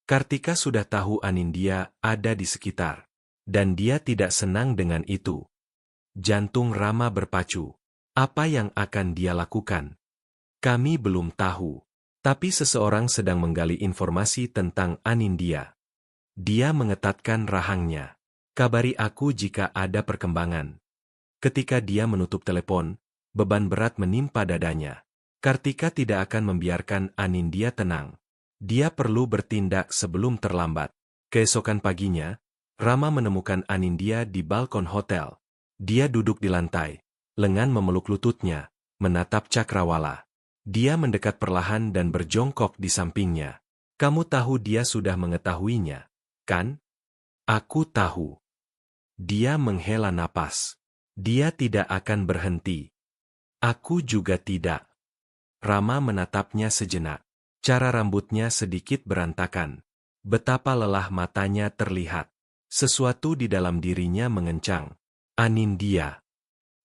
Kartika sudah tahu Anindya ada di sekitar. Dan dia tidak senang dengan itu. Jantung Rama berpacu. Apa yang akan dia lakukan? Kami belum tahu. Tapi seseorang sedang menggali informasi tentang Anindya. Dia mengetatkan rahangnya. Kabari aku jika ada perkembangan. Ketika dia menutup telepon, beban berat menimpa dadanya. Kartika tidak akan membiarkan Anindya tenang. Dia perlu bertindak sebelum terlambat. Keesokan paginya, Rama menemukan Anindya di balkon hotel. Dia duduk di lantai, lengan memeluk lututnya, menatap cakrawala. Dia mendekat perlahan dan berjongkok di sampingnya. Kamu tahu dia sudah mengetahuinya, kan? Aku tahu. Dia menghela napas. Dia tidak akan berhenti. Aku juga tidak. Rama menatapnya sejenak. Cara rambutnya sedikit berantakan. Betapa lelah matanya terlihat. Sesuatu di dalam dirinya mengencang. Anindya.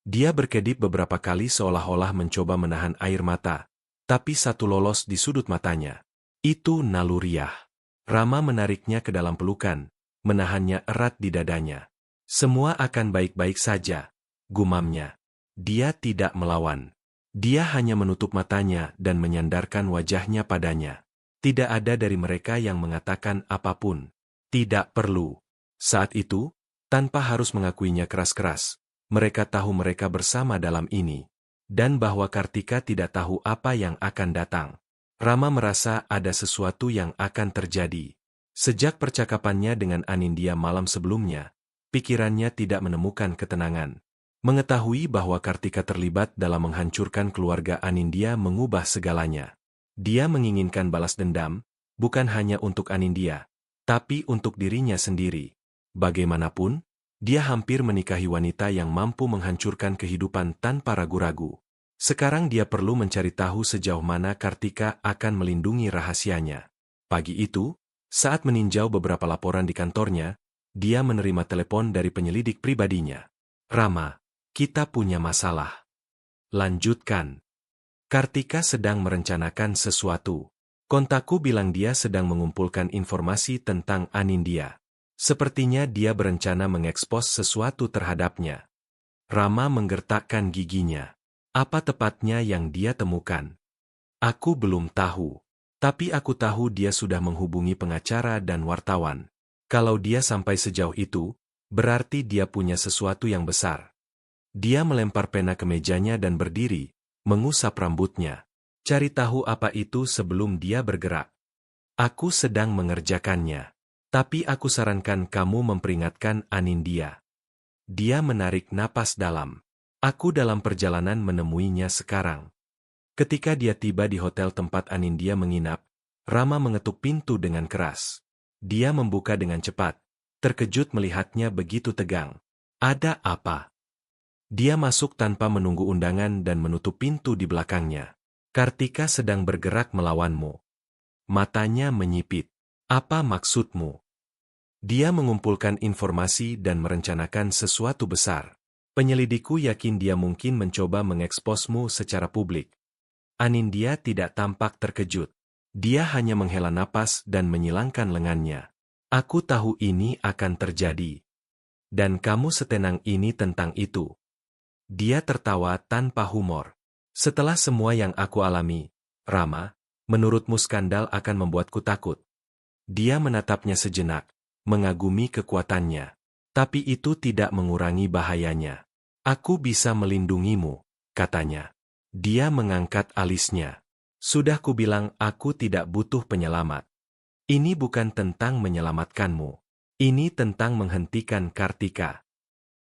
Dia berkedip beberapa kali seolah-olah mencoba menahan air mata. Tapi satu lolos di sudut matanya. Itu naluriah. Rama menariknya ke dalam pelukan, menahannya erat di dadanya. Semua akan baik-baik saja, gumamnya. Dia tidak melawan. Dia hanya menutup matanya dan menyandarkan wajahnya padanya. Tidak ada dari mereka yang mengatakan apapun. Tidak perlu. Saat itu, tanpa harus mengakuinya keras-keras, mereka tahu mereka bersama dalam ini. Dan bahwa Kartika tidak tahu apa yang akan datang. Rama merasa ada sesuatu yang akan terjadi. Sejak percakapannya dengan Anindya malam sebelumnya, pikirannya tidak menemukan ketenangan. Mengetahui bahwa Kartika terlibat dalam menghancurkan keluarga Anindya mengubah segalanya. Dia menginginkan balas dendam, bukan hanya untuk Anindya, tapi untuk dirinya sendiri. Bagaimanapun, dia hampir menikahi wanita yang mampu menghancurkan kehidupan tanpa ragu-ragu. Sekarang dia perlu mencari tahu sejauh mana Kartika akan melindungi rahasianya. Pagi itu, saat meninjau beberapa laporan di kantornya, dia menerima telepon dari penyelidik pribadinya. Rama, kita punya masalah. Lanjutkan. Kartika sedang merencanakan sesuatu. Kontakku bilang dia sedang mengumpulkan informasi tentang Anindya. Sepertinya dia berencana mengekspos sesuatu terhadapnya. Rama menggertakkan giginya. Apa tepatnya yang dia temukan? Aku belum tahu. Tapi aku tahu dia sudah menghubungi pengacara dan wartawan. Kalau dia sampai sejauh itu, berarti dia punya sesuatu yang besar. Dia melempar pena ke mejanya dan berdiri, mengusap rambutnya. Cari tahu apa itu sebelum dia bergerak. Aku sedang mengerjakannya. Tapi aku sarankan kamu memperingatkan Anindya. Dia menarik napas dalam. Aku dalam perjalanan menemuinya sekarang. Ketika dia tiba di hotel tempat Anindya menginap, Rama mengetuk pintu dengan keras. Dia membuka dengan cepat, terkejut melihatnya begitu tegang. Ada apa? Dia masuk tanpa menunggu undangan dan menutup pintu di belakangnya. Kartika sedang bergerak melawanmu. Matanya menyipit. Apa maksudmu? Dia mengumpulkan informasi dan merencanakan sesuatu besar. Penyelidikku yakin dia mungkin mencoba mengeksposmu secara publik. Anindya tidak tampak terkejut. Dia hanya menghela napas dan menyilangkan lengannya. Aku tahu ini akan terjadi. Dan kamu setenang ini tentang itu. Dia tertawa tanpa humor. Setelah semua yang aku alami, Rama, menurutmu skandal akan membuatku takut. Dia menatapnya sejenak, mengagumi kekuatannya. Tapi itu tidak mengurangi bahayanya. Aku bisa melindungimu, katanya. Dia mengangkat alisnya. Sudah kubilang aku tidak butuh penyelamat. Ini bukan tentang menyelamatkanmu. Ini tentang menghentikan Kartika.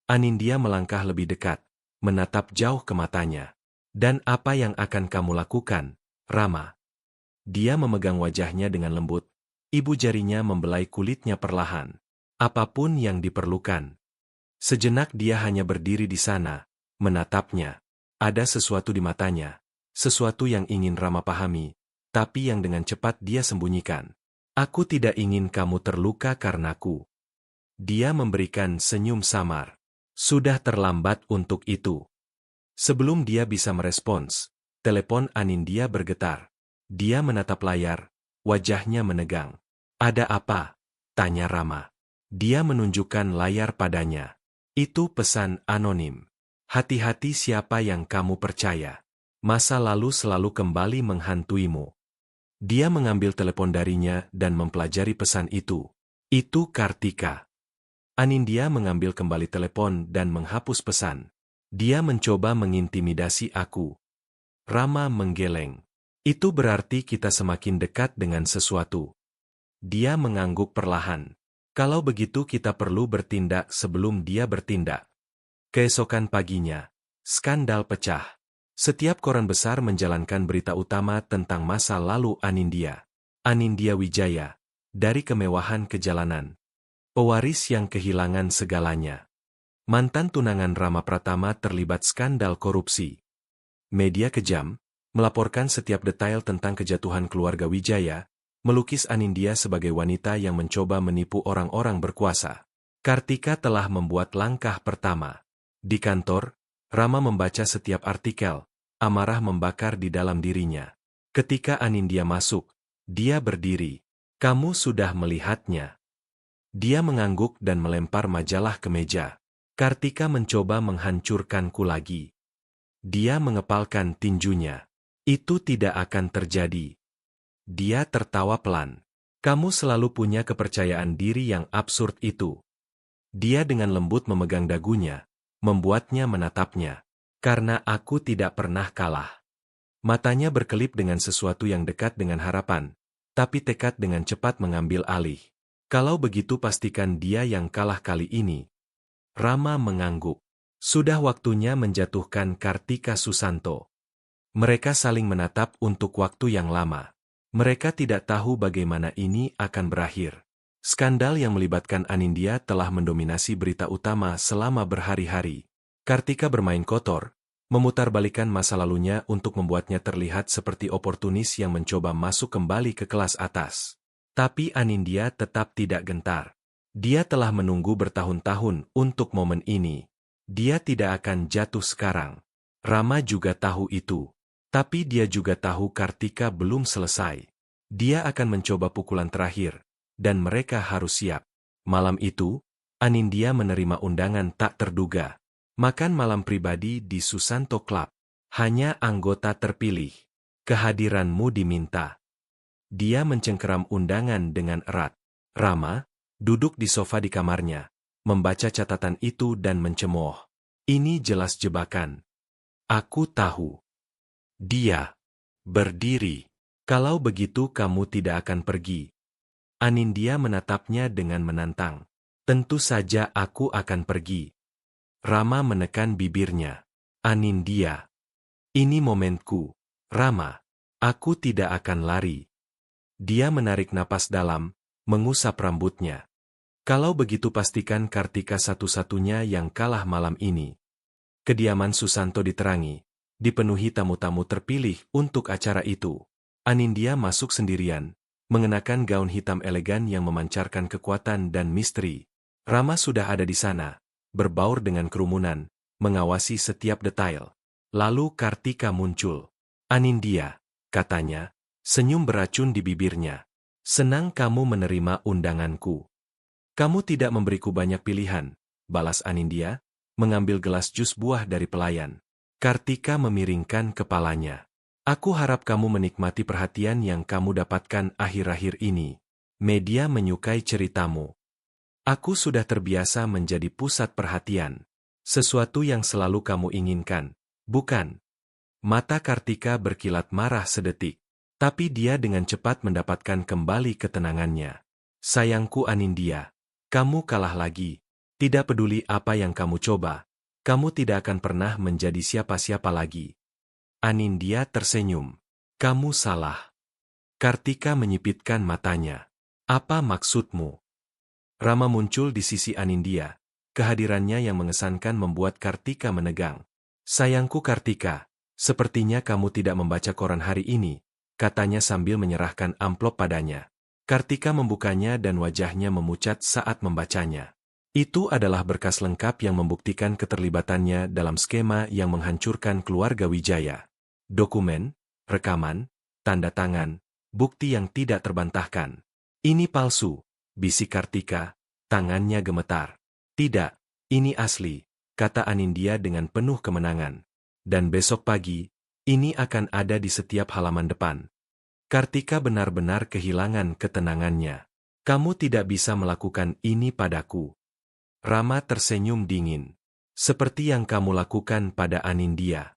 Anindya melangkah lebih dekat, menatap jauh ke matanya. Dan apa yang akan kamu lakukan, Rama? Dia memegang wajahnya dengan lembut. Ibu jarinya membelai kulitnya perlahan. Apapun yang diperlukan. Sejenak dia hanya berdiri di sana, menatapnya. Ada sesuatu di matanya. Sesuatu yang ingin Rama pahami, tapi yang dengan cepat dia sembunyikan. Aku tidak ingin kamu terluka karenaku. Dia memberikan senyum samar. Sudah terlambat untuk itu. Sebelum dia bisa merespons, telepon Anindya bergetar. Dia menatap layar, wajahnya menegang. Ada apa? Tanya Rama. Dia menunjukkan layar padanya. Itu pesan anonim. Hati-hati siapa yang kamu percaya. Masa lalu selalu kembali menghantuimu. Dia mengambil telepon darinya dan mempelajari pesan itu. Itu Kartika. Anindya mengambil kembali telepon dan menghapus pesan. Dia mencoba mengintimidasi aku. Rama menggeleng. Itu berarti kita semakin dekat dengan sesuatu. Dia mengangguk perlahan. Kalau begitu kita perlu bertindak sebelum dia bertindak. Keesokan paginya, skandal pecah. Setiap koran besar menjalankan berita utama tentang masa lalu Anindya. Anindya Wijaya. Dari kemewahan ke jalanan. Pewaris yang kehilangan segalanya. Mantan tunangan Rama Pratama terlibat skandal korupsi. Media kejam, melaporkan setiap detail tentang kejatuhan keluarga Wijaya, melukis Anindya sebagai wanita yang mencoba menipu orang-orang berkuasa. Kartika telah membuat langkah pertama. Di kantor, Rama membaca setiap artikel, amarah membakar di dalam dirinya. Ketika Anindya masuk, dia berdiri. Kamu sudah melihatnya. Dia mengangguk dan melempar majalah ke meja. Kartika mencoba menghancurkanku lagi. Dia mengepalkan tinjunya. Itu tidak akan terjadi. Dia tertawa pelan. Kamu selalu punya kepercayaan diri yang absurd itu. Dia dengan lembut memegang dagunya, membuatnya menatapnya. Karena aku tidak pernah kalah. Matanya berkelip dengan sesuatu yang dekat dengan harapan, tapi tekad dengan cepat mengambil alih. Kalau begitu pastikan dia yang kalah kali ini. Rama mengangguk. Sudah waktunya menjatuhkan Kartika Susanto. Mereka saling menatap untuk waktu yang lama. Mereka tidak tahu bagaimana ini akan berakhir. Skandal yang melibatkan Anindya telah mendominasi berita utama selama berhari-hari. Kartika bermain kotor, Memutarbalikkan masa lalunya untuk membuatnya terlihat seperti oportunis yang mencoba masuk kembali ke kelas atas. Tapi Anindya tetap tidak gentar. Dia telah menunggu bertahun-tahun untuk momen ini. Dia tidak akan jatuh sekarang. Rama juga tahu itu. Tapi dia juga tahu Kartika belum selesai. Dia akan mencoba pukulan terakhir, dan mereka harus siap. Malam itu, Anindya menerima undangan tak terduga. Makan malam pribadi di Susanto Club. Hanya anggota terpilih. Kehadiranmu diminta. Dia mencengkeram undangan dengan erat. Rama, duduk di sofa di kamarnya, membaca catatan itu dan mencemooh. Ini jelas jebakan. Aku tahu. Dia berdiri. Kalau begitu kamu tidak akan pergi. Anindya menatapnya dengan menantang. Tentu saja aku akan pergi. Rama menekan bibirnya. Anindya. Ini momenku. Rama. Aku tidak akan lari. Dia menarik napas dalam, mengusap rambutnya. Kalau begitu pastikan Kartika satu-satunya yang kalah malam ini. Kediaman Susanto diterangi, dipenuhi tamu-tamu terpilih untuk acara itu. Anindya masuk sendirian, mengenakan gaun hitam elegan yang memancarkan kekuatan dan misteri. Rama sudah ada di sana, berbaur dengan kerumunan, mengawasi setiap detail. Lalu Kartika muncul. Anindya, katanya, senyum beracun di bibirnya. Senang kamu menerima undanganku. Kamu tidak memberiku banyak pilihan, balas Anindya, mengambil gelas jus buah dari pelayan. Kartika memiringkan kepalanya. Aku harap kamu menikmati perhatian yang kamu dapatkan akhir-akhir ini. Media menyukai ceritamu. Aku sudah terbiasa menjadi pusat perhatian. Sesuatu yang selalu kamu inginkan, bukan? Mata Kartika berkilat marah sedetik. Tapi dia dengan cepat mendapatkan kembali ketenangannya. Sayangku Anindya, kamu kalah lagi. Tidak peduli apa yang kamu coba, kamu tidak akan pernah menjadi siapa-siapa lagi. Anindya tersenyum. Kamu salah. Kartika menyipitkan matanya. Apa maksudmu? Rama muncul di sisi Anindya. Kehadirannya yang mengesankan membuat Kartika menegang. Sayangku Kartika, sepertinya kamu tidak membaca koran hari ini, katanya sambil menyerahkan amplop padanya. Kartika membukanya dan wajahnya memucat saat membacanya. Itu adalah berkas lengkap yang membuktikan keterlibatannya dalam skema yang menghancurkan keluarga Wijaya. Dokumen, rekaman, tanda tangan, bukti yang tidak terbantahkan. Ini palsu, bisik Kartika, tangannya gemetar. Tidak, ini asli, kata Anindya dengan penuh kemenangan. Dan besok pagi, ini akan ada di setiap halaman depan. Kartika benar-benar kehilangan ketenangannya. Kamu tidak bisa melakukan ini padaku. Rama tersenyum dingin. Seperti yang kamu lakukan pada Anindya.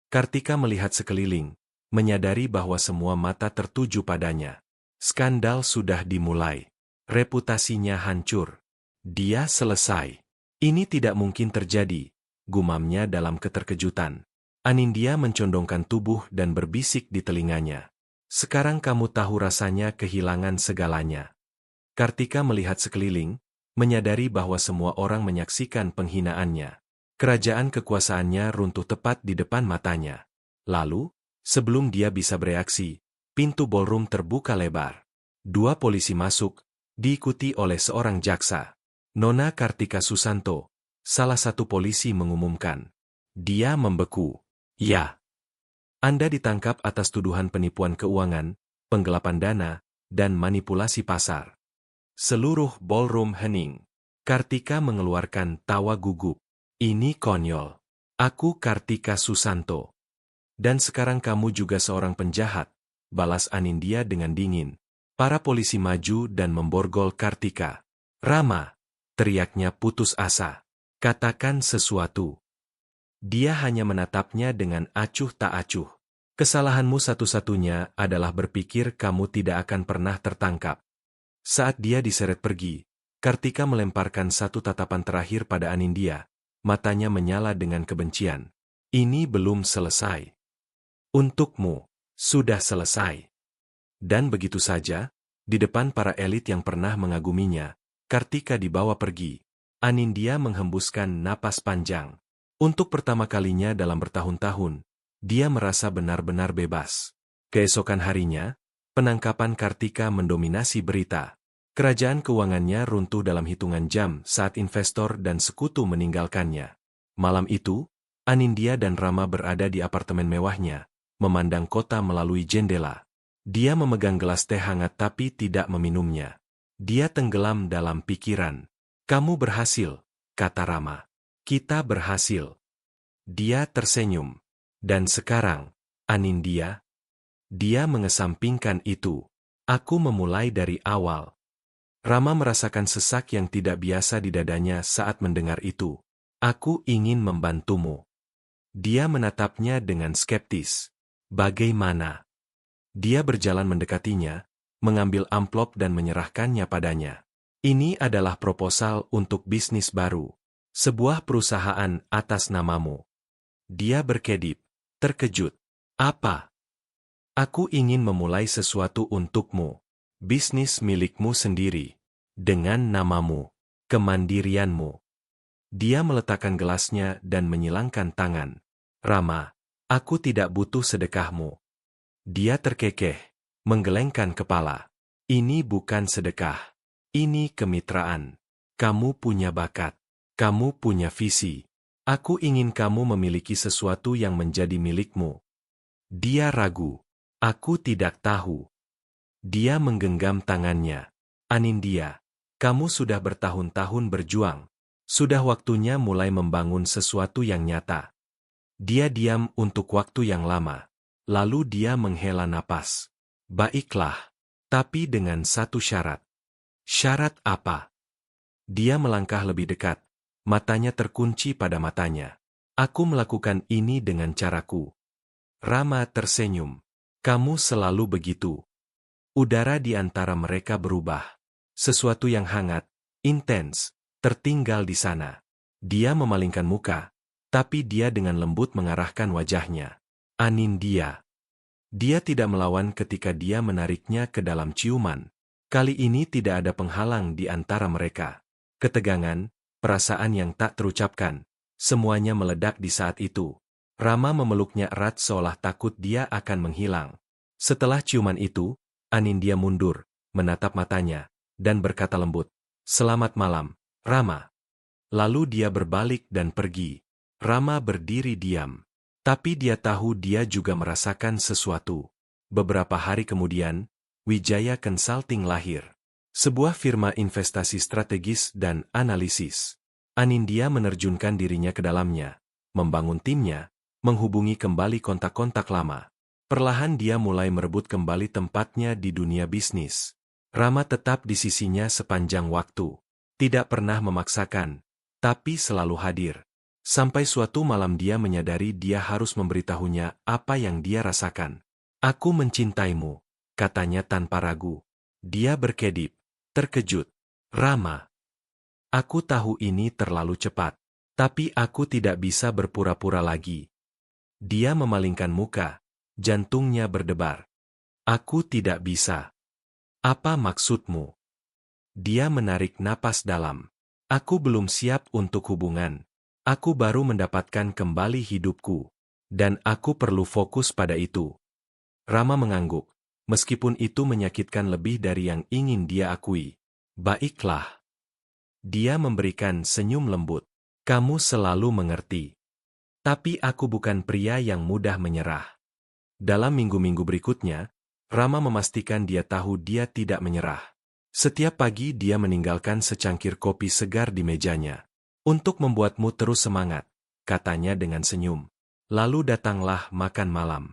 Kartika melihat sekeliling, menyadari bahwa semua mata tertuju padanya. Skandal sudah dimulai. Reputasinya hancur. Dia selesai. Ini tidak mungkin terjadi, gumamnya dalam keterkejutan. Anindya mencondongkan tubuh dan berbisik di telinganya. Sekarang kamu tahu rasanya kehilangan segalanya. Kartika melihat sekeliling, menyadari bahwa semua orang menyaksikan penghinaannya. Kerajaan kekuasaannya runtuh tepat di depan matanya. Lalu, sebelum dia bisa bereaksi, pintu ballroom terbuka lebar. 2 polisi masuk, diikuti oleh seorang jaksa. Nona Kartika Susanto, salah satu polisi mengumumkan. Dia membeku. Ya. Anda ditangkap atas tuduhan penipuan keuangan, penggelapan dana, dan manipulasi pasar. Seluruh ballroom hening. Kartika mengeluarkan tawa gugup. Ini konyol. Aku Kartika Susanto. Dan sekarang kamu juga seorang penjahat, balas Anindya dengan dingin. Para polisi maju dan memborgol Kartika. Rama, teriaknya putus asa. Katakan sesuatu. Dia hanya menatapnya dengan acuh tak acuh. Kesalahanmu satu-satunya adalah berpikir kamu tidak akan pernah tertangkap. Saat dia diseret pergi, Kartika melemparkan satu tatapan terakhir pada Anindya. Matanya menyala dengan kebencian. Ini belum selesai. Untukmu, sudah selesai. Dan begitu saja, di depan para elit yang pernah mengaguminya, Kartika dibawa pergi. Anindya menghembuskan napas panjang. Untuk pertama kalinya dalam bertahun-tahun, dia merasa benar-benar bebas. Keesokan harinya, penangkapan Kartika mendominasi berita. Kerajaan keuangannya runtuh dalam hitungan jam saat investor dan sekutu meninggalkannya. Malam itu, Anindya dan Rama berada di apartemen mewahnya, memandang kota melalui jendela. Dia memegang gelas teh hangat tapi tidak meminumnya. Dia tenggelam dalam pikiran. "Kamu berhasil," kata Rama. "Kita berhasil." Dia tersenyum. "Dan sekarang, Anindya?" Dia mengesampingkan itu. "Aku memulai dari awal." Rama merasakan sesak yang tidak biasa di dadanya saat mendengar itu. "Aku ingin membantumu." Dia menatapnya dengan skeptis. "Bagaimana?" Dia berjalan mendekatinya, mengambil amplop dan menyerahkannya padanya. "Ini adalah proposal untuk bisnis baru. Sebuah perusahaan atas namamu." Dia berkedip, terkejut. "Apa?" "Aku ingin memulai sesuatu untukmu. Bisnis milikmu sendiri. Dengan namamu. Kemandirianmu." Dia meletakkan gelasnya dan menyilangkan tangan. "Rama, aku tidak butuh sedekahmu." Dia terkekeh, menggelengkan kepala. "Ini bukan sedekah. Ini kemitraan. Kamu punya bakat. Kamu punya visi. Aku ingin kamu memiliki sesuatu yang menjadi milikmu." Dia ragu. "Aku tidak tahu." Dia menggenggam tangannya. "Anindya, kamu sudah bertahun-tahun berjuang. Sudah waktunya mulai membangun sesuatu yang nyata." Dia diam untuk waktu yang lama. Lalu dia menghela napas. "Baiklah. Tapi dengan satu syarat." "Syarat apa?" Dia melangkah lebih dekat. Matanya terkunci pada matanya. "Aku melakukan ini dengan caraku." Rama tersenyum. "Kamu selalu begitu." Udara di antara mereka berubah. Sesuatu yang hangat, intens, tertinggal di sana. Dia memalingkan muka, tapi dia dengan lembut mengarahkan wajahnya. "Anindya." Dia tidak melawan ketika dia menariknya ke dalam ciuman. Kali ini tidak ada penghalang di antara mereka. Ketegangan, perasaan yang tak terucapkan, semuanya meledak di saat itu. Rama memeluknya erat seolah takut dia akan menghilang. Setelah ciuman itu, Anindya mundur, menatap matanya, dan berkata lembut, "Selamat malam, Rama." Lalu dia berbalik dan pergi. Rama berdiri diam. Tapi dia tahu dia juga merasakan sesuatu. Beberapa hari kemudian, Wijaya Consulting lahir. Sebuah firma investasi strategis dan analisis. Anindya menerjunkan dirinya ke dalamnya, membangun timnya, menghubungi kembali kontak-kontak lama. Perlahan dia mulai merebut kembali tempatnya di dunia bisnis. Rama tetap di sisinya sepanjang waktu. Tidak pernah memaksakan, tapi selalu hadir. Sampai suatu malam dia menyadari dia harus memberitahunya apa yang dia rasakan. "Aku mencintaimu," katanya tanpa ragu. Dia berkedip, terkejut. "Rama, aku tahu ini terlalu cepat. Tapi aku tidak bisa berpura-pura lagi." Dia memalingkan muka. Jantungnya berdebar. "Aku tidak bisa." "Apa maksudmu?" Dia menarik napas dalam. "Aku belum siap untuk hubungan. Aku baru mendapatkan kembali hidupku. Dan aku perlu fokus pada itu." Rama mengangguk, meskipun itu menyakitkan lebih dari yang ingin dia akui. "Baiklah." Dia memberikan senyum lembut. "Kamu selalu mengerti. Tapi aku bukan pria yang mudah menyerah." Dalam minggu-minggu berikutnya, Rama memastikan dia tahu dia tidak menyerah. Setiap pagi dia meninggalkan secangkir kopi segar di mejanya. "Untuk membuatmu terus semangat," katanya dengan senyum. "Lalu datanglah makan malam."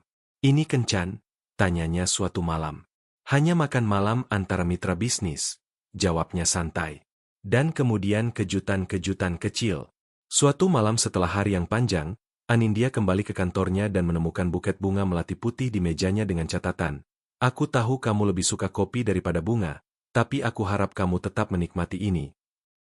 "Ini kencan?" tanyanya suatu malam. "Hanya makan malam antara mitra bisnis," jawabnya santai. Dan kemudian kejutan-kejutan kecil. Suatu malam setelah hari yang panjang, Anindya kembali ke kantornya dan menemukan buket bunga melati putih di mejanya dengan catatan. "Aku tahu kamu lebih suka kopi daripada bunga, tapi aku harap kamu tetap menikmati ini."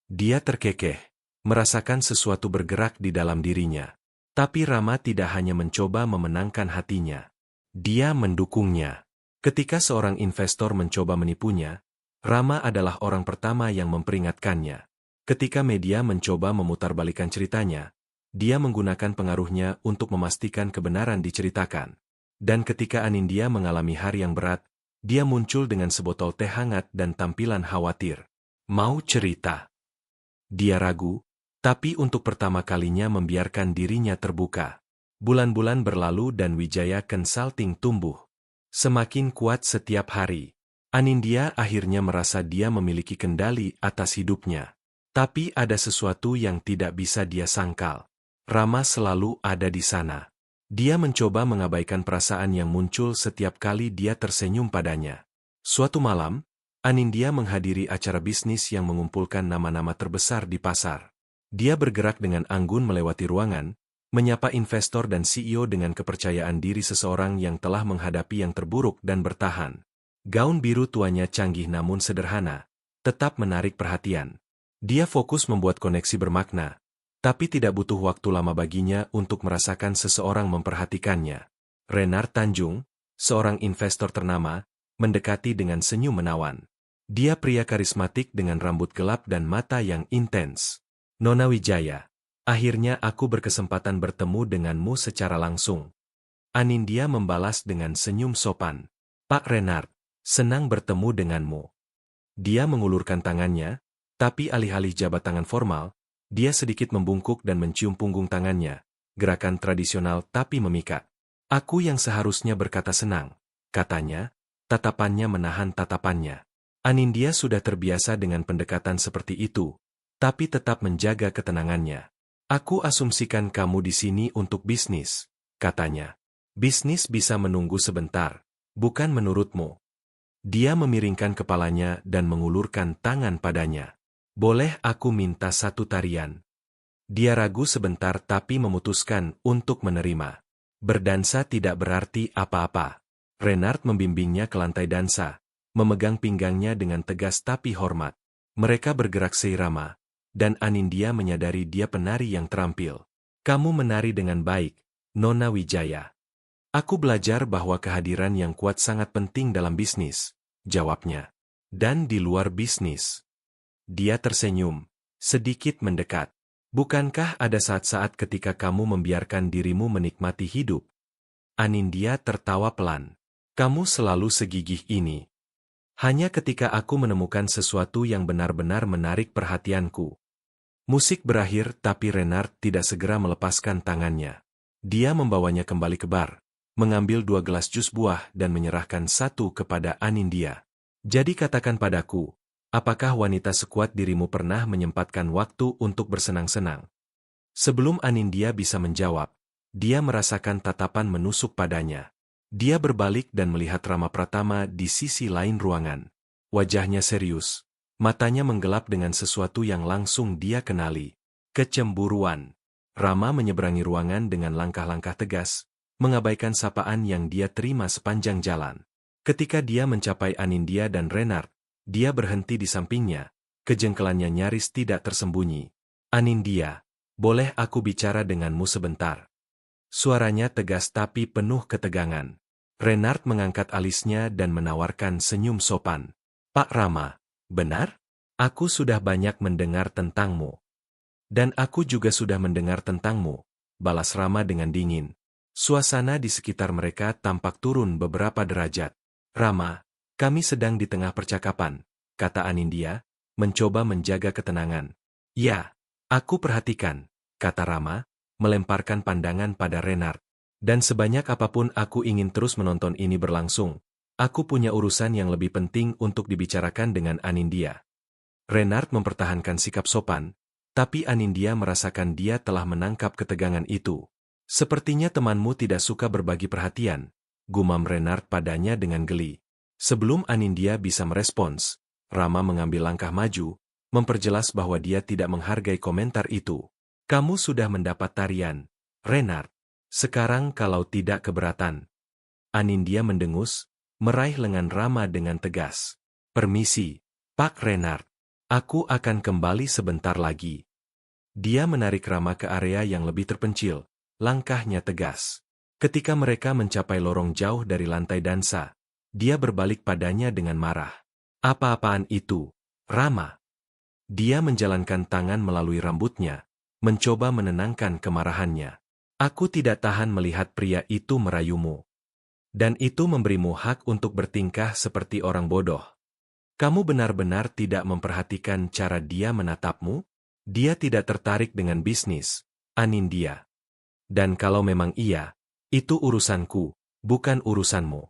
Dia terkekeh, merasakan sesuatu bergerak di dalam dirinya. Tapi Rama tidak hanya mencoba memenangkan hatinya. Dia mendukungnya. Ketika seorang investor mencoba menipunya, Rama adalah orang pertama yang memperingatkannya. Ketika media mencoba memutarbalikan ceritanya, Dia menggunakan pengaruhnya untuk memastikan kebenaran diceritakan. Dan ketika Anindya mengalami hari yang berat, dia muncul dengan sebotol teh hangat dan tampilan khawatir. Mau cerita? Dia ragu, tapi untuk pertama kalinya membiarkan dirinya terbuka. Bulan-bulan berlalu dan Wijaya Consulting tumbuh. Semakin kuat setiap hari. Anindya akhirnya merasa dia memiliki kendali atas hidupnya. Tapi ada sesuatu yang tidak bisa dia sangkal. Rama selalu ada di sana. Dia mencoba mengabaikan perasaan yang muncul setiap kali dia tersenyum padanya. Suatu malam, Anindya menghadiri acara bisnis yang mengumpulkan nama-nama terbesar di pasar. Dia bergerak dengan anggun melewati ruangan, menyapa investor dan CEO dengan kepercayaan diri seseorang yang telah menghadapi yang terburuk dan bertahan. Gaun biru tuanya canggih namun sederhana, tetap menarik perhatian. Dia fokus membuat koneksi bermakna, tapi tidak butuh waktu lama baginya untuk merasakan seseorang memperhatikannya. Renard Tanjung, seorang investor ternama, mendekati dengan senyum menawan. Dia pria karismatik dengan rambut gelap dan mata yang intens. Nona Wijaya, akhirnya aku berkesempatan bertemu denganmu secara langsung. Anindya membalas dengan senyum sopan. Pak Renard, senang bertemu denganmu. Dia mengulurkan tangannya, tapi alih-alih jabat tangan formal, dia sedikit membungkuk dan mencium punggung tangannya, gerakan tradisional tapi memikat. Aku yang seharusnya berkata senang, katanya, tatapannya menahan tatapannya. Anindya sudah terbiasa dengan pendekatan seperti itu, tapi tetap menjaga ketenangannya. Aku asumsikan kamu di sini untuk bisnis, katanya. Bisnis bisa menunggu sebentar, bukan menurutmu. Dia memiringkan kepalanya dan mengulurkan tangan padanya. Boleh aku minta satu tarian? Dia ragu sebentar tapi memutuskan untuk menerima. Berdansa tidak berarti apa-apa. Renard membimbingnya ke lantai dansa, memegang pinggangnya dengan tegas tapi hormat. Mereka bergerak seirama, dan Anindya menyadari dia penari yang terampil. Kamu menari dengan baik, Nona Wijaya. Aku belajar bahwa kehadiran yang kuat sangat penting dalam bisnis, jawabnya. Dan di luar bisnis. Dia tersenyum, sedikit mendekat. Bukankah ada saat-saat ketika kamu membiarkan dirimu menikmati hidup? Anindya tertawa pelan. Kamu selalu segigih ini. Hanya ketika aku menemukan sesuatu yang benar-benar menarik perhatianku. Musik berakhir tapi Renard tidak segera melepaskan tangannya. Dia membawanya kembali ke bar, mengambil 2 gelas jus buah dan menyerahkan satu kepada Anindya. Jadi katakan padaku, apakah wanita sekuat dirimu pernah menyempatkan waktu untuk bersenang-senang? Sebelum Anindya bisa menjawab, dia merasakan tatapan menusuk padanya. Dia berbalik dan melihat Rama Pratama di sisi lain ruangan. Wajahnya serius, matanya menggelap dengan sesuatu yang langsung dia kenali. Kecemburuan. Rama menyeberangi ruangan dengan langkah-langkah tegas, mengabaikan sapaan yang dia terima sepanjang jalan. Ketika dia mencapai Anindya dan Renard, dia berhenti di sampingnya, kejengkelannya nyaris tidak tersembunyi. Anindya, boleh aku bicara denganmu sebentar? Suaranya tegas tapi penuh ketegangan. Renard mengangkat alisnya dan menawarkan senyum sopan. Pak Rama, benar? Aku sudah banyak mendengar tentangmu. Dan aku juga sudah mendengar tentangmu, balas Rama dengan dingin. Suasana di sekitar mereka tampak turun beberapa derajat. Rama, kami sedang di tengah percakapan, kata Anindya, mencoba menjaga ketenangan. Ya, aku perhatikan, kata Rama, melemparkan pandangan pada Renard. Dan sebanyak apapun aku ingin terus menonton ini berlangsung, aku punya urusan yang lebih penting untuk dibicarakan dengan Anindya. Renard mempertahankan sikap sopan, tapi Anindya merasakan dia telah menangkap ketegangan itu. Sepertinya temanmu tidak suka berbagi perhatian, gumam Renard padanya dengan geli. Sebelum Anindya bisa merespons, Rama mengambil langkah maju, memperjelas bahwa dia tidak menghargai komentar itu. Kamu sudah mendapat tarian, Renard. Sekarang kalau tidak keberatan. Anindya mendengus, meraih lengan Rama dengan tegas. Permisi, Pak Renard. Aku akan kembali sebentar lagi. Dia menarik Rama ke area yang lebih terpencil, langkahnya tegas. Ketika mereka mencapai lorong jauh dari lantai dansa, dia berbalik padanya dengan marah. Apa-apaan itu, Rama? Dia menjalankan tangan melalui rambutnya, mencoba menenangkan kemarahannya. Aku tidak tahan melihat pria itu merayumu. Dan itu memberimu hak untuk bertingkah seperti orang bodoh. Kamu benar-benar tidak memperhatikan cara dia menatapmu? Dia tidak tertarik dengan bisnis, Anindya. Dan kalau memang iya, itu urusanku, bukan urusanmu.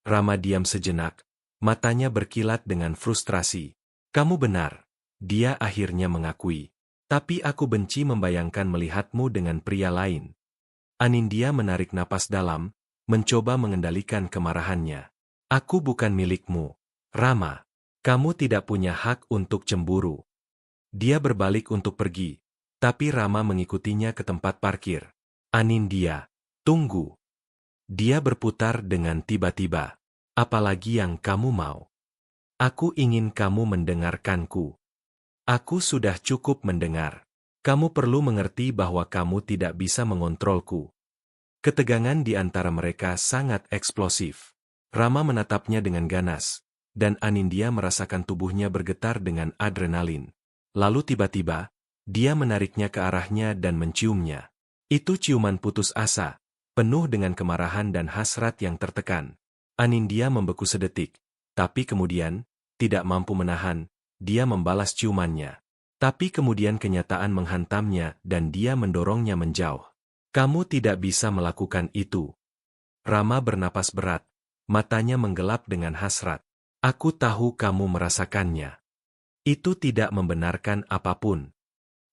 Rama diam sejenak, matanya berkilat dengan frustrasi. Kamu benar, dia akhirnya mengakui. Tapi aku benci membayangkan melihatmu dengan pria lain. Anindya menarik napas dalam, mencoba mengendalikan kemarahannya. Aku bukan milikmu, Rama. Kamu tidak punya hak untuk cemburu. Dia berbalik untuk pergi, tapi Rama mengikutinya ke tempat parkir. Anindya, tunggu. Dia berputar dengan tiba-tiba. Apalagi yang kamu mau? Aku ingin kamu mendengarkanku. Aku sudah cukup mendengar. Kamu perlu mengerti bahwa kamu tidak bisa mengontrolku. Ketegangan di antara mereka sangat eksplosif. Rama menatapnya dengan ganas, dan Anindya merasakan tubuhnya bergetar dengan adrenalin. Lalu tiba-tiba, dia menariknya ke arahnya dan menciumnya. Itu ciuman putus asa, penuh dengan kemarahan dan hasrat yang tertekan. Anindya membeku sedetik, tapi kemudian, tidak mampu menahan, dia membalas ciumannya. Tapi kemudian kenyataan menghantamnya dan dia mendorongnya menjauh. Kamu tidak bisa melakukan itu. Rama bernapas berat, matanya menggelap dengan hasrat. Aku tahu kamu merasakannya. Itu tidak membenarkan apapun.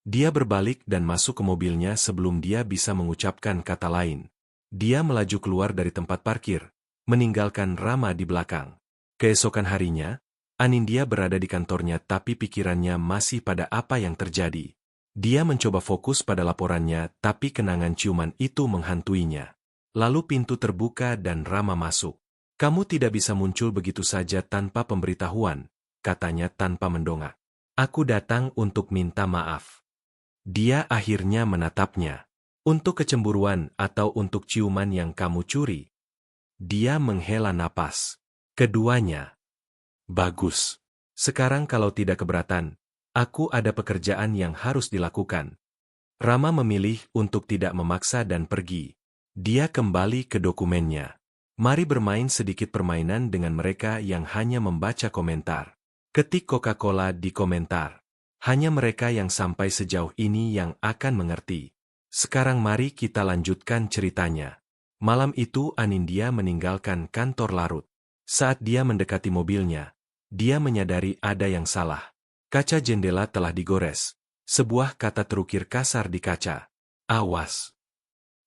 Dia berbalik dan masuk ke mobilnya sebelum dia bisa mengucapkan kata lain. Dia melaju keluar dari tempat parkir, meninggalkan Rama di belakang. Keesokan harinya, Anindya berada di kantornya tapi pikirannya masih pada apa yang terjadi. Dia mencoba fokus pada laporannya tapi kenangan ciuman itu menghantuinya. Lalu pintu terbuka dan Rama masuk. Kamu tidak bisa muncul begitu saja tanpa pemberitahuan, katanya tanpa mendongak. Aku datang untuk minta maaf. Dia akhirnya menatapnya. Untuk kecemburuan atau untuk ciuman yang kamu curi? Dia menghela napas. Keduanya. Bagus. Sekarang kalau tidak keberatan, aku ada pekerjaan yang harus dilakukan. Rama memilih untuk tidak memaksa dan pergi. Dia kembali ke dokumennya. Mari bermain sedikit permainan dengan mereka yang hanya membaca komentar. Ketik Coca-Cola di komentar. Hanya mereka yang sampai sejauh ini yang akan mengerti. Sekarang mari kita lanjutkan ceritanya. Malam itu Anindya meninggalkan kantor larut. Saat dia mendekati mobilnya, dia menyadari ada yang salah. Kaca jendela telah digores. Sebuah kata terukir kasar di kaca. Awas.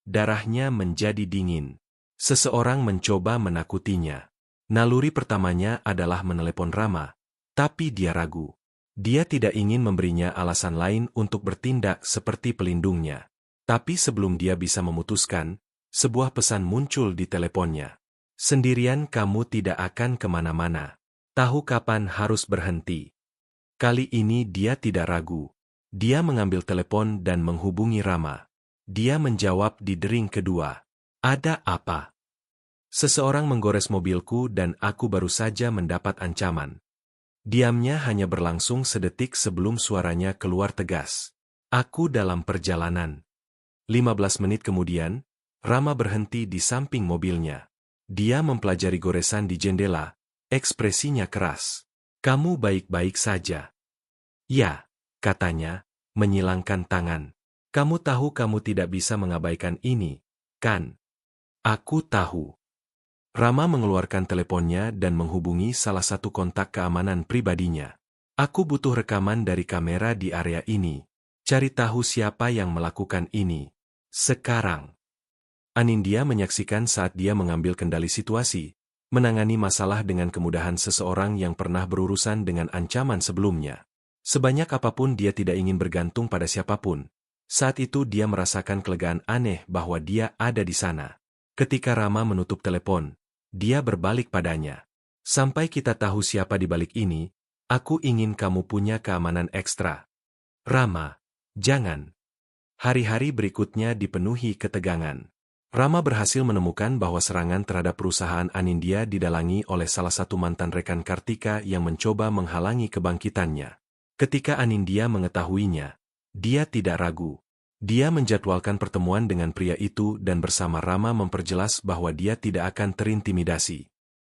Darahnya menjadi dingin. Seseorang mencoba menakutinya. Naluri pertamanya adalah menelepon Rama, tapi dia ragu. Dia tidak ingin memberinya alasan lain untuk bertindak seperti pelindungnya. Tapi sebelum dia bisa memutuskan, sebuah pesan muncul di teleponnya. Sendirian kamu tidak akan kemana-mana. Tahu kapan harus berhenti. Kali ini dia tidak ragu. Dia mengambil telepon dan menghubungi Rama. Dia menjawab di dering kedua. Ada apa? Seseorang menggores mobilku dan aku baru saja mendapat ancaman. Diamnya hanya berlangsung sedetik sebelum suaranya keluar tegas. Aku dalam perjalanan. 15 menit kemudian, Rama berhenti di samping mobilnya. Dia mempelajari goresan di jendela, ekspresinya keras. Kamu baik-baik saja? Ya, katanya, menyilangkan tangan. Kamu tahu kamu tidak bisa mengabaikan ini, kan? Aku tahu. Rama mengeluarkan teleponnya dan menghubungi salah satu kontak keamanan pribadinya. Aku butuh rekaman dari kamera di area ini. Cari tahu siapa yang melakukan ini. Sekarang. Anindya menyaksikan saat dia mengambil kendali situasi, menangani masalah dengan kemudahan seseorang yang pernah berurusan dengan ancaman sebelumnya. Sebanyak apapun dia tidak ingin bergantung pada siapapun. Saat itu dia merasakan kelegaan aneh bahwa dia ada di sana. Ketika Rama menutup telepon, dia berbalik padanya. Sampai kita tahu siapa di balik ini, aku ingin kamu punya keamanan ekstra. Rama, jangan. Hari-hari berikutnya dipenuhi ketegangan. Rama berhasil menemukan bahwa serangan terhadap perusahaan Anindya didalangi oleh salah satu mantan rekan Kartika yang mencoba menghalangi kebangkitannya. Ketika Anindya mengetahuinya, Dia tidak ragu. Dia menjadwalkan pertemuan dengan pria itu dan bersama Rama memperjelas bahwa dia tidak akan terintimidasi.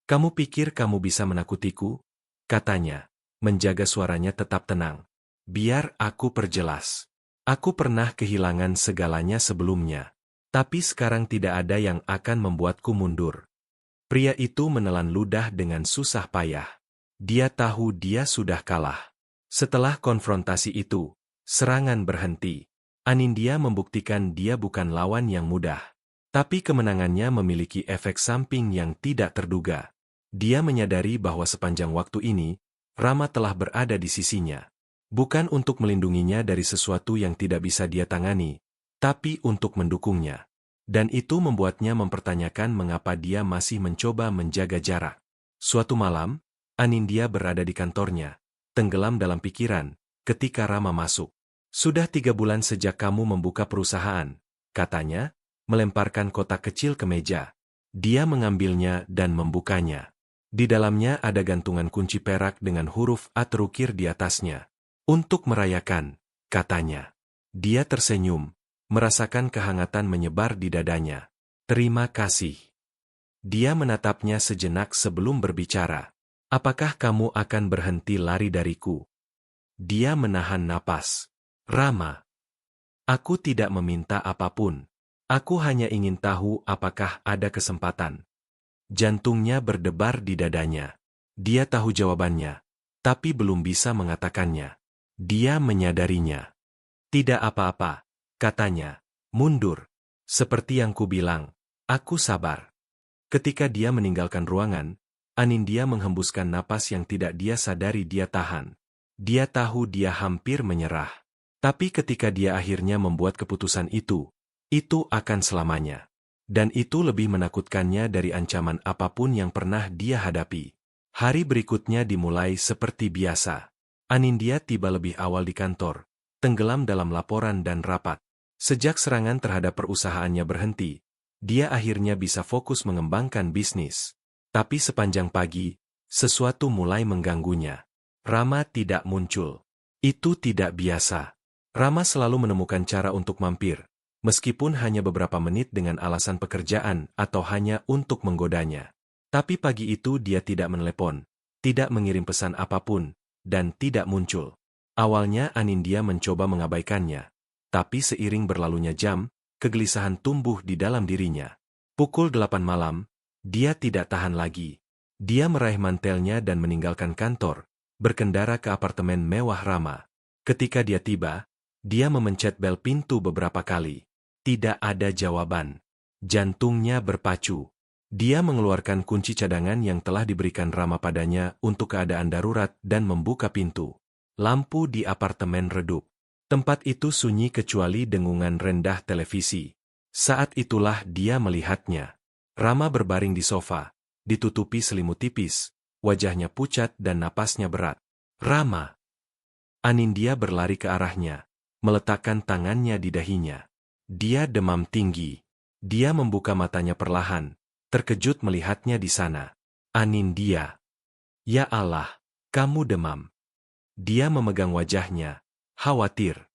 "Kamu pikir kamu bisa menakutiku?" katanya, menjaga suaranya tetap tenang. "Biar aku perjelas. Aku pernah kehilangan segalanya sebelumnya. Tapi sekarang tidak ada yang akan membuatku mundur." Pria itu menelan ludah dengan susah payah. Dia tahu dia sudah kalah. Setelah konfrontasi itu, serangan berhenti. Anindya membuktikan dia bukan lawan yang mudah. Tapi kemenangannya memiliki efek samping yang tidak terduga. Dia menyadari bahwa sepanjang waktu ini, Rama telah berada di sisinya. Bukan untuk melindunginya dari sesuatu yang tidak bisa dia tangani, tapi untuk mendukungnya. Dan itu membuatnya mempertanyakan mengapa dia masih mencoba menjaga jarak. Suatu malam, Anindya berada di kantornya, tenggelam dalam pikiran, ketika Rama masuk. "Sudah 3 bulan sejak kamu membuka perusahaan," katanya, melemparkan kotak kecil ke meja. Dia mengambilnya dan membukanya. Di dalamnya ada gantungan kunci perak dengan huruf A terukir di atasnya. "Untuk merayakan," katanya. Dia tersenyum, merasakan kehangatan menyebar di dadanya. "Terima kasih." Dia menatapnya sejenak sebelum berbicara. "Apakah kamu akan berhenti lari dariku?" Dia menahan napas. "Rama, aku tidak meminta apapun. Aku hanya ingin tahu apakah ada kesempatan." Jantungnya berdebar di dadanya. Dia tahu jawabannya, tapi belum bisa mengatakannya. Dia menyadarinya. "Tidak apa-apa," katanya. "Mundur. Seperti yang kubilang, aku sabar." Ketika dia meninggalkan ruangan, Anindya menghembuskan napas yang tidak dia sadari dia tahan. Dia tahu dia hampir menyerah. Tapi ketika dia akhirnya membuat keputusan itu akan selamanya. Dan itu lebih menakutkannya dari ancaman apapun yang pernah dia hadapi. Hari berikutnya dimulai seperti biasa. Anindya tiba lebih awal di kantor, tenggelam dalam laporan dan rapat. Sejak serangan terhadap perusahaannya berhenti, dia akhirnya bisa fokus mengembangkan bisnis. Tapi sepanjang pagi, sesuatu mulai mengganggunya. Rama tidak muncul. Itu tidak biasa. Rama selalu menemukan cara untuk mampir, meskipun hanya beberapa menit dengan alasan pekerjaan atau hanya untuk menggodanya. Tapi pagi itu dia tidak menelepon, tidak mengirim pesan apapun, dan tidak muncul. Awalnya Anindya mencoba mengabaikannya, tapi seiring berlalunya jam, kegelisahan tumbuh di dalam dirinya. Pukul 8 malam, dia tidak tahan lagi. Dia meraih mantelnya dan meninggalkan kantor, berkendara ke apartemen mewah Rama. Ketika dia tiba, dia memencet bel pintu beberapa kali. Tidak ada jawaban. Jantungnya berpacu. Dia mengeluarkan kunci cadangan yang telah diberikan Rama padanya untuk keadaan darurat dan membuka pintu. Lampu di apartemen redup. Tempat itu sunyi kecuali dengungan rendah televisi. Saat itulah dia melihatnya. Rama berbaring di sofa, ditutupi selimut tipis, wajahnya pucat dan napasnya berat. "Rama!" Anindya berlari ke arahnya, meletakkan tangannya di dahinya. Dia demam tinggi. Dia membuka matanya perlahan, terkejut melihatnya di sana. "Anindya. Ya Allah, kamu demam." Dia memegang wajahnya, khawatir.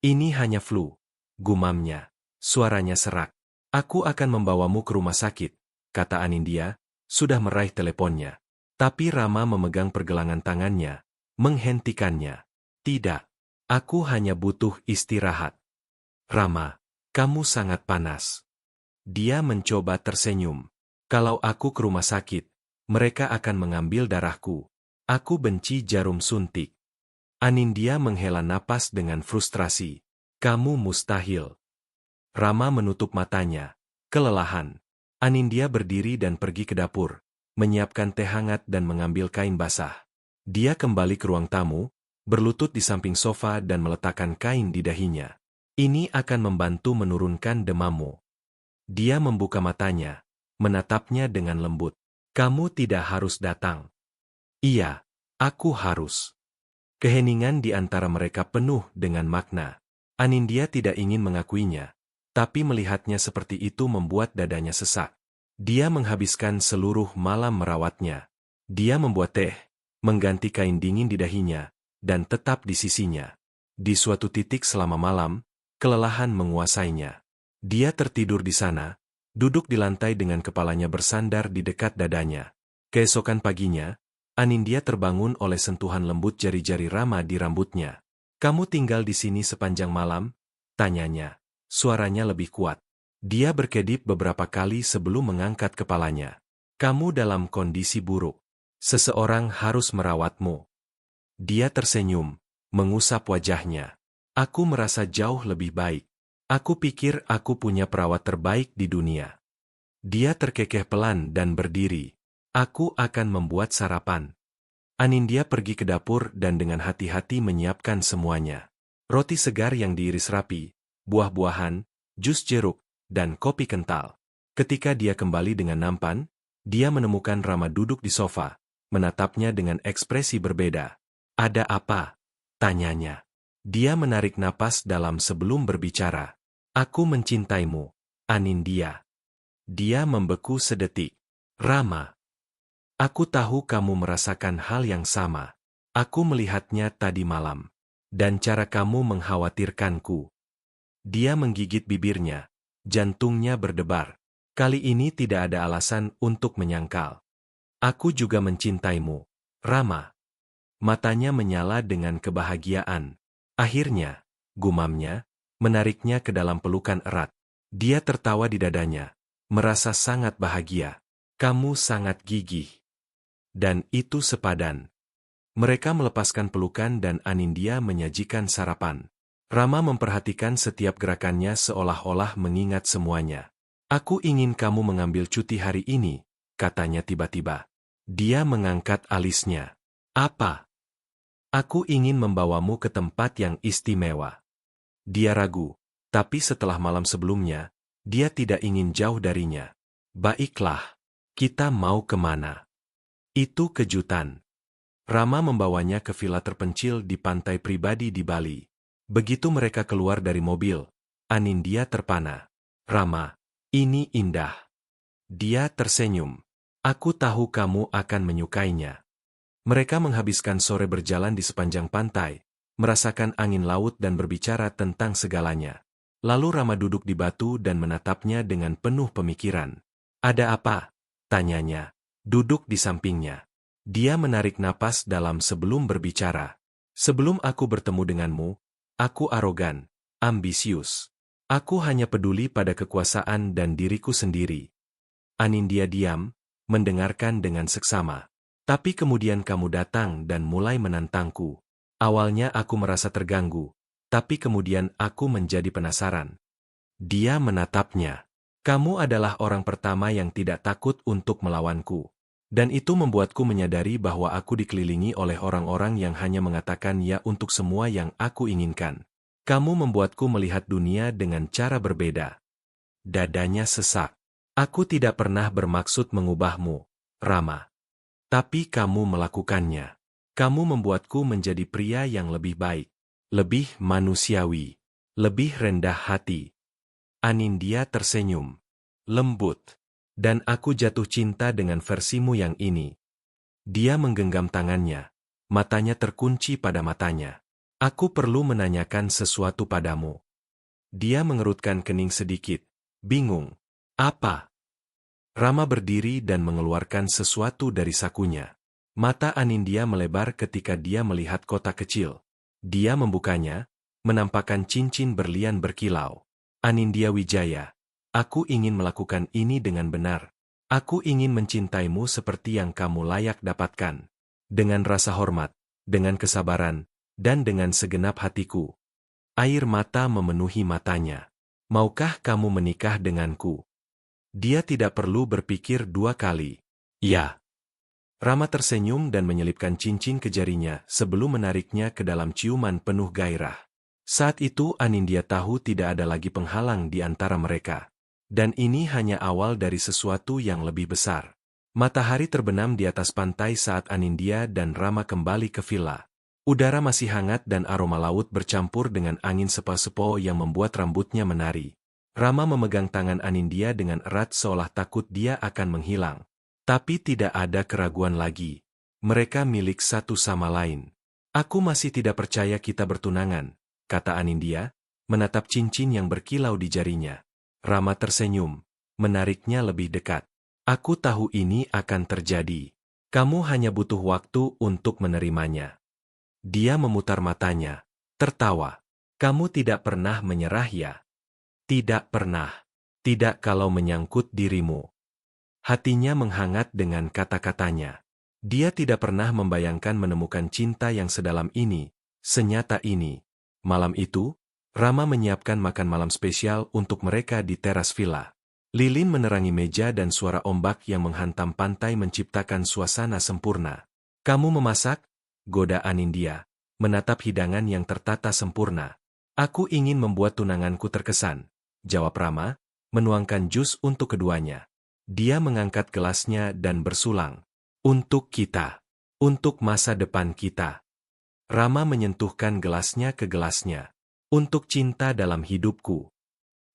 "Ini hanya flu," gumamnya. Suaranya serak. "Aku akan membawamu ke rumah sakit," kata Anindya, sudah meraih teleponnya. Tapi Rama memegang pergelangan tangannya, menghentikannya. "Tidak, aku hanya butuh istirahat." "Rama, kamu sangat panas." Dia mencoba tersenyum. "Kalau aku ke rumah sakit, mereka akan mengambil darahku. Aku benci jarum suntik." Anindya menghela napas dengan frustrasi. "Kamu mustahil." Rama menutup matanya, kelelahan. Anindya berdiri dan pergi ke dapur, menyiapkan teh hangat dan mengambil kain basah. Dia kembali ke ruang tamu, berlutut di samping sofa dan meletakkan kain di dahinya. "Ini akan membantu menurunkan demammu." Dia membuka matanya, menatapnya dengan lembut. "Kamu tidak harus datang." "Iya, aku harus." Keheningan di antara mereka penuh dengan makna. Anindya tidak ingin mengakuinya, tapi melihatnya seperti itu membuat dadanya sesak. Dia menghabiskan seluruh malam merawatnya. Dia membuat teh, mengganti kain dingin di dahinya, dan tetap di sisinya. Di suatu titik selama malam, kelelahan menguasainya. Dia tertidur di sana, duduk di lantai dengan kepalanya bersandar di dekat dadanya. Keesokan paginya, Anindya terbangun oleh sentuhan lembut jari-jari Rama di rambutnya. "Kamu tinggal di sini sepanjang malam?" tanyanya. Suaranya lebih kuat. Dia berkedip beberapa kali sebelum mengangkat kepalanya. "Kamu dalam kondisi buruk. Seseorang harus merawatmu." Dia tersenyum, mengusap wajahnya. "Aku merasa jauh lebih baik. Aku pikir aku punya perawat terbaik di dunia." Dia terkekeh pelan dan berdiri. "Aku akan membuat sarapan." Anindya pergi ke dapur dan dengan hati-hati menyiapkan semuanya. Roti segar yang diiris rapi, buah-buahan, jus jeruk, dan kopi kental. Ketika dia kembali dengan nampan, dia menemukan Rama duduk di sofa, menatapnya dengan ekspresi berbeda. "Ada apa?" tanyanya. Dia menarik napas dalam sebelum berbicara. "Aku mencintaimu, Anindya." Dia membeku sedetik. "Rama, aku tahu kamu merasakan hal yang sama. Aku melihatnya tadi malam. Dan cara kamu mengkhawatirkanku." Dia menggigit bibirnya. Jantungnya berdebar. Kali ini tidak ada alasan untuk menyangkal. "Aku juga mencintaimu, Rama." Matanya menyala dengan kebahagiaan. Akhirnya, gumamnya, menariknya ke dalam pelukan erat. Dia tertawa di dadanya, merasa sangat bahagia. "Kamu sangat gigih." Dan itu sepadan. Mereka melepaskan pelukan dan Anindya menyajikan sarapan. Rama memperhatikan setiap gerakannya seolah-olah mengingat semuanya. "Aku ingin kamu mengambil cuti hari ini," katanya tiba-tiba. Dia mengangkat alisnya. "Apa?" "Aku ingin membawamu ke tempat yang istimewa." Dia ragu, tapi setelah malam sebelumnya, dia tidak ingin jauh darinya. "Baiklah, kita mau kemana?" Itu kejutan. Rama membawanya ke villa terpencil di pantai pribadi di Bali. Begitu mereka keluar dari mobil, Anindya terpana. "Rama, ini indah." Dia tersenyum. "Aku tahu kamu akan menyukainya." Mereka menghabiskan sore berjalan di sepanjang pantai, merasakan angin laut dan berbicara tentang segalanya. Lalu Rama duduk di batu dan menatapnya dengan penuh pemikiran. "Ada apa?" tanyanya. Duduk di sampingnya. Dia menarik napas dalam sebelum berbicara. "Sebelum aku bertemu denganmu, aku arogan, ambisius. Aku hanya peduli pada kekuasaan dan diriku sendiri." Anindya diam, mendengarkan dengan seksama. "Tapi kemudian kamu datang dan mulai menantangku. Awalnya aku merasa terganggu, tapi kemudian aku menjadi penasaran." Dia menatapnya. "Kamu adalah orang pertama yang tidak takut untuk melawanku. Dan itu membuatku menyadari bahwa aku dikelilingi oleh orang-orang yang hanya mengatakan ya untuk semua yang aku inginkan. Kamu membuatku melihat dunia dengan cara berbeda." Dadanya sesak. "Aku tidak pernah bermaksud mengubahmu, Rama. Tapi kamu melakukannya. Kamu membuatku menjadi pria yang lebih baik, lebih manusiawi, lebih rendah hati." Anindya tersenyum. Lembut. "Dan aku jatuh cinta dengan versimu yang ini." Dia menggenggam tangannya. Matanya terkunci pada matanya. "Aku perlu menanyakan sesuatu padamu." Dia mengerutkan kening sedikit. Bingung. "Apa?" Rama berdiri dan mengeluarkan sesuatu dari sakunya. Mata Anindya melebar ketika dia melihat kotak kecil. Dia membukanya, menampakkan cincin berlian berkilau. "Anindya Wijaya, aku ingin melakukan ini dengan benar. Aku ingin mencintaimu seperti yang kamu layak dapatkan. Dengan rasa hormat, dengan kesabaran, dan dengan segenap hatiku." Air mata memenuhi matanya. "Maukah kamu menikah denganku?" Dia tidak perlu berpikir dua kali. "Ya." Rama tersenyum dan menyelipkan cincin ke jarinya sebelum menariknya ke dalam ciuman penuh gairah. Saat itu Anindya tahu tidak ada lagi penghalang di antara mereka. Dan ini hanya awal dari sesuatu yang lebih besar. Matahari terbenam di atas pantai saat Anindya dan Rama kembali ke villa. Udara masih hangat dan aroma laut bercampur dengan angin sepo-sepo yang membuat rambutnya menari. Rama memegang tangan Anindya dengan erat seolah takut dia akan menghilang. Tapi tidak ada keraguan lagi. Mereka milik satu sama lain. "Aku masih tidak percaya kita bertunangan," kata Anindya, menatap cincin yang berkilau di jarinya. Rama tersenyum, menariknya lebih dekat. Aku tahu ini akan terjadi. Kamu hanya butuh waktu untuk menerimanya. Dia memutar matanya, tertawa. Kamu tidak pernah menyerah ya? Tidak pernah. Tidak kalau menyangkut dirimu. Hatinya menghangat dengan kata-katanya. Dia tidak pernah membayangkan menemukan cinta yang sedalam ini, senyata ini. Malam itu, Rama menyiapkan makan malam spesial untuk mereka di teras villa. Lilin menerangi meja dan suara ombak yang menghantam pantai menciptakan suasana sempurna. Kamu memasak? Goda Anindya, menatap hidangan yang tertata sempurna. Aku ingin membuat tunanganku terkesan, jawab Rama, menuangkan jus untuk keduanya. Dia mengangkat gelasnya dan bersulang. Untuk kita. Untuk masa depan kita. Rama menyentuhkan gelasnya ke gelasnya. Untuk cinta dalam hidupku.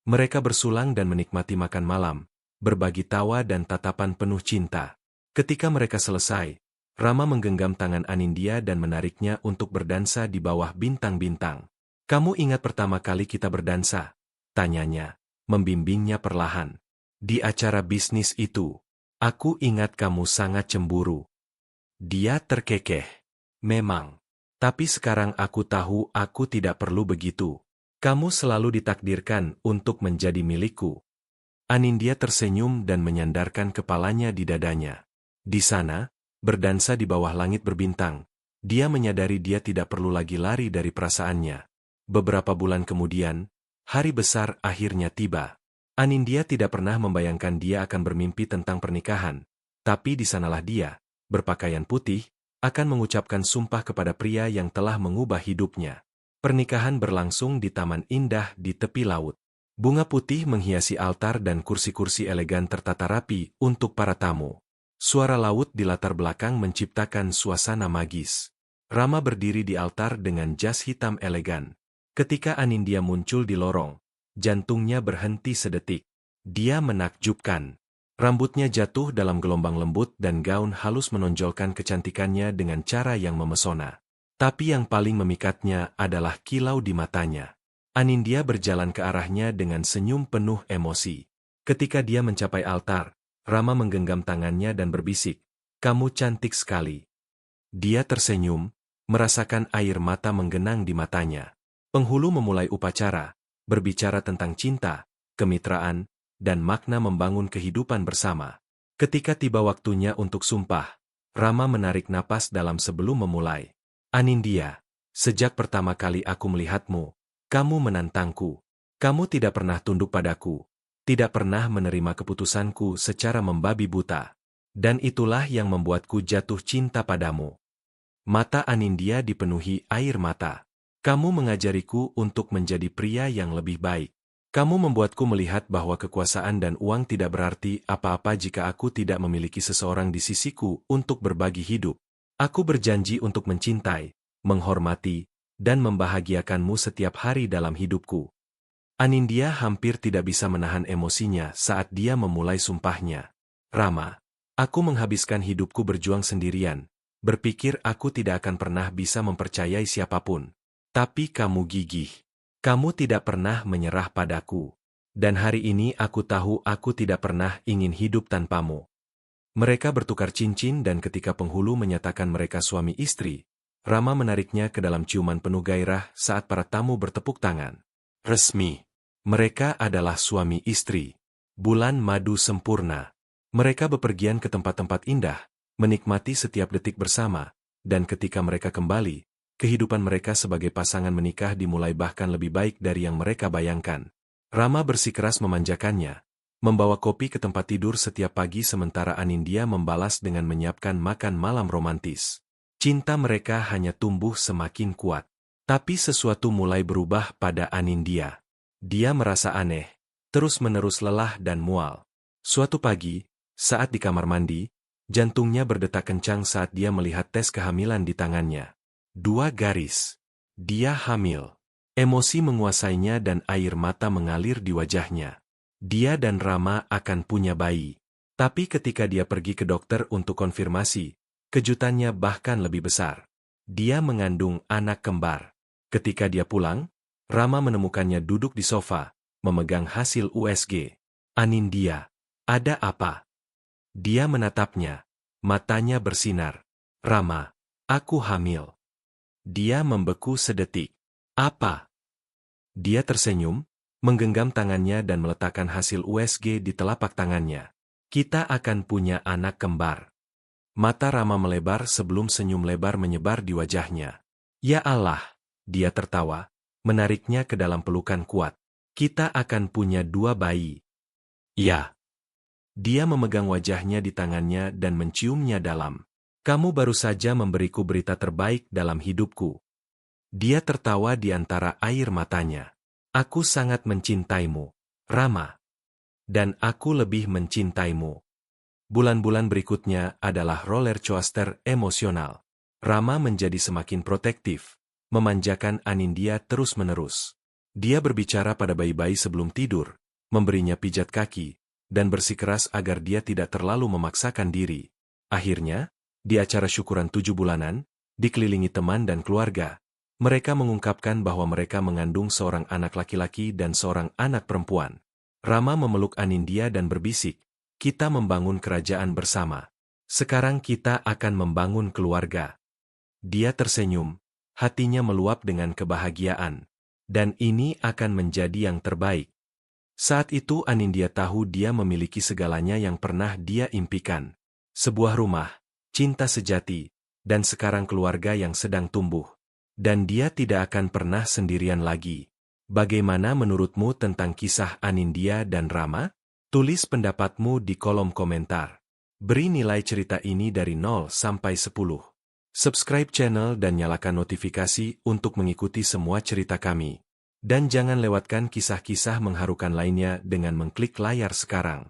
Mereka bersulang dan menikmati makan malam, berbagi tawa dan tatapan penuh cinta. Ketika mereka selesai, Rama menggenggam tangan Anindya dan menariknya untuk berdansa di bawah bintang-bintang. Kamu ingat pertama kali kita berdansa? Tanyanya, membimbingnya perlahan. Di acara bisnis itu, aku ingat kamu sangat cemburu. Dia terkekeh. Memang. Tapi sekarang aku tahu aku tidak perlu begitu. Kamu selalu ditakdirkan untuk menjadi milikku. Anindya tersenyum dan menyandarkan kepalanya di dadanya. Di sana, berdansa di bawah langit berbintang, dia menyadari dia tidak perlu lagi lari dari perasaannya. Beberapa bulan kemudian, hari besar akhirnya tiba. Anindya tidak pernah membayangkan dia akan bermimpi tentang pernikahan, tapi di sanalah dia, berpakaian putih, akan mengucapkan sumpah kepada pria yang telah mengubah hidupnya. Pernikahan berlangsung di taman indah di tepi laut. Bunga putih menghiasi altar dan kursi-kursi elegan tertata rapi untuk para tamu. Suara laut di latar belakang menciptakan suasana magis. Rama berdiri di altar dengan jas hitam elegan. Ketika Anindya muncul di lorong, jantungnya berhenti sedetik. Dia menakjubkan. Rambutnya jatuh dalam gelombang lembut dan gaun halus menonjolkan kecantikannya dengan cara yang memesona. Tapi yang paling memikatnya adalah kilau di matanya. Anindya berjalan ke arahnya dengan senyum penuh emosi. Ketika dia mencapai altar, Rama menggenggam tangannya dan berbisik, "Kamu cantik sekali." Dia tersenyum, merasakan air mata menggenang di matanya. Penghulu memulai upacara, berbicara tentang cinta, kemitraan, dan makna membangun kehidupan bersama. Ketika tiba waktunya untuk sumpah, Rama menarik napas dalam sebelum memulai. Anindya, sejak pertama kali aku melihatmu, kamu menantangku. Kamu tidak pernah tunduk padaku, tidak pernah menerima keputusanku secara membabi buta. Dan itulah yang membuatku jatuh cinta padamu. Mata Anindya dipenuhi air mata. Kamu mengajariku untuk menjadi pria yang lebih baik. Kamu membuatku melihat bahwa kekuasaan dan uang tidak berarti apa-apa jika aku tidak memiliki seseorang di sisiku untuk berbagi hidup. Aku berjanji untuk mencintai, menghormati, dan membahagiakanmu setiap hari dalam hidupku. Anindya hampir tidak bisa menahan emosinya saat dia memulai sumpahnya. Rama, aku menghabiskan hidupku berjuang sendirian, berpikir aku tidak akan pernah bisa mempercayai siapapun. Tapi kamu gigih. Kamu tidak pernah menyerah padaku. Dan hari ini aku tahu aku tidak pernah ingin hidup tanpamu. Mereka bertukar cincin dan ketika penghulu menyatakan mereka suami istri, Rama menariknya ke dalam ciuman penuh gairah saat para tamu bertepuk tangan. Resmi. Mereka adalah suami istri. Bulan madu sempurna. Mereka bepergian ke tempat-tempat indah, menikmati setiap detik bersama, dan ketika mereka kembali, kehidupan mereka sebagai pasangan menikah dimulai bahkan lebih baik dari yang mereka bayangkan. Rama bersikeras memanjakannya, membawa kopi ke tempat tidur setiap pagi sementara Anindya membalas dengan menyiapkan makan malam romantis. Cinta mereka hanya tumbuh semakin kuat. Tapi sesuatu mulai berubah pada Anindya. Dia merasa aneh, terus-menerus lelah dan mual. Suatu pagi, saat di kamar mandi, jantungnya berdetak kencang saat dia melihat tes kehamilan di tangannya. 2 garis. Dia hamil. Emosi menguasainya dan air mata mengalir di wajahnya. Dia dan Rama akan punya bayi. Tapi ketika dia pergi ke dokter untuk konfirmasi, kejutannya bahkan lebih besar. Dia mengandung anak kembar. Ketika dia pulang, Rama menemukannya duduk di sofa, memegang hasil USG. Anindya, ada apa? Dia menatapnya. Matanya bersinar. Rama, aku hamil. Dia membeku sedetik. Apa? Dia tersenyum, menggenggam tangannya dan meletakkan hasil USG di telapak tangannya. Kita akan punya anak kembar. Mata Rama melebar sebelum senyum lebar menyebar di wajahnya. Ya Allah, dia tertawa, menariknya ke dalam pelukan kuat. Kita akan punya 2 bayi. Ya. Dia memegang wajahnya di tangannya dan menciumnya dalam. Kamu baru saja memberiku berita terbaik dalam hidupku. Dia tertawa di antara air matanya. Aku sangat mencintaimu, Rama. Dan aku lebih mencintaimu. Bulan-bulan berikutnya adalah roller coaster emosional. Rama menjadi semakin protektif, memanjakan Anindya terus-menerus. Dia berbicara pada bayi-bayi sebelum tidur, memberinya pijat kaki, dan bersikeras agar dia tidak terlalu memaksakan diri. Akhirnya, di acara syukuran 7 bulanan, dikelilingi teman dan keluarga, mereka mengungkapkan bahwa mereka mengandung seorang anak laki-laki dan seorang anak perempuan. Rama memeluk Anindya dan berbisik, kita membangun kerajaan bersama. Sekarang kita akan membangun keluarga. Dia tersenyum, hatinya meluap dengan kebahagiaan. Dan ini akan menjadi yang terbaik. Saat itu Anindya tahu dia memiliki segalanya yang pernah dia impikan. Sebuah rumah, cinta sejati, dan sekarang keluarga yang sedang tumbuh. Dan dia tidak akan pernah sendirian lagi. Bagaimana menurutmu tentang kisah Anindya dan Rama? Tulis pendapatmu di kolom komentar. Beri nilai cerita ini dari 0 sampai 10. Subscribe channel dan nyalakan notifikasi untuk mengikuti semua cerita kami. Dan jangan lewatkan kisah-kisah mengharukan lainnya dengan mengklik layar sekarang.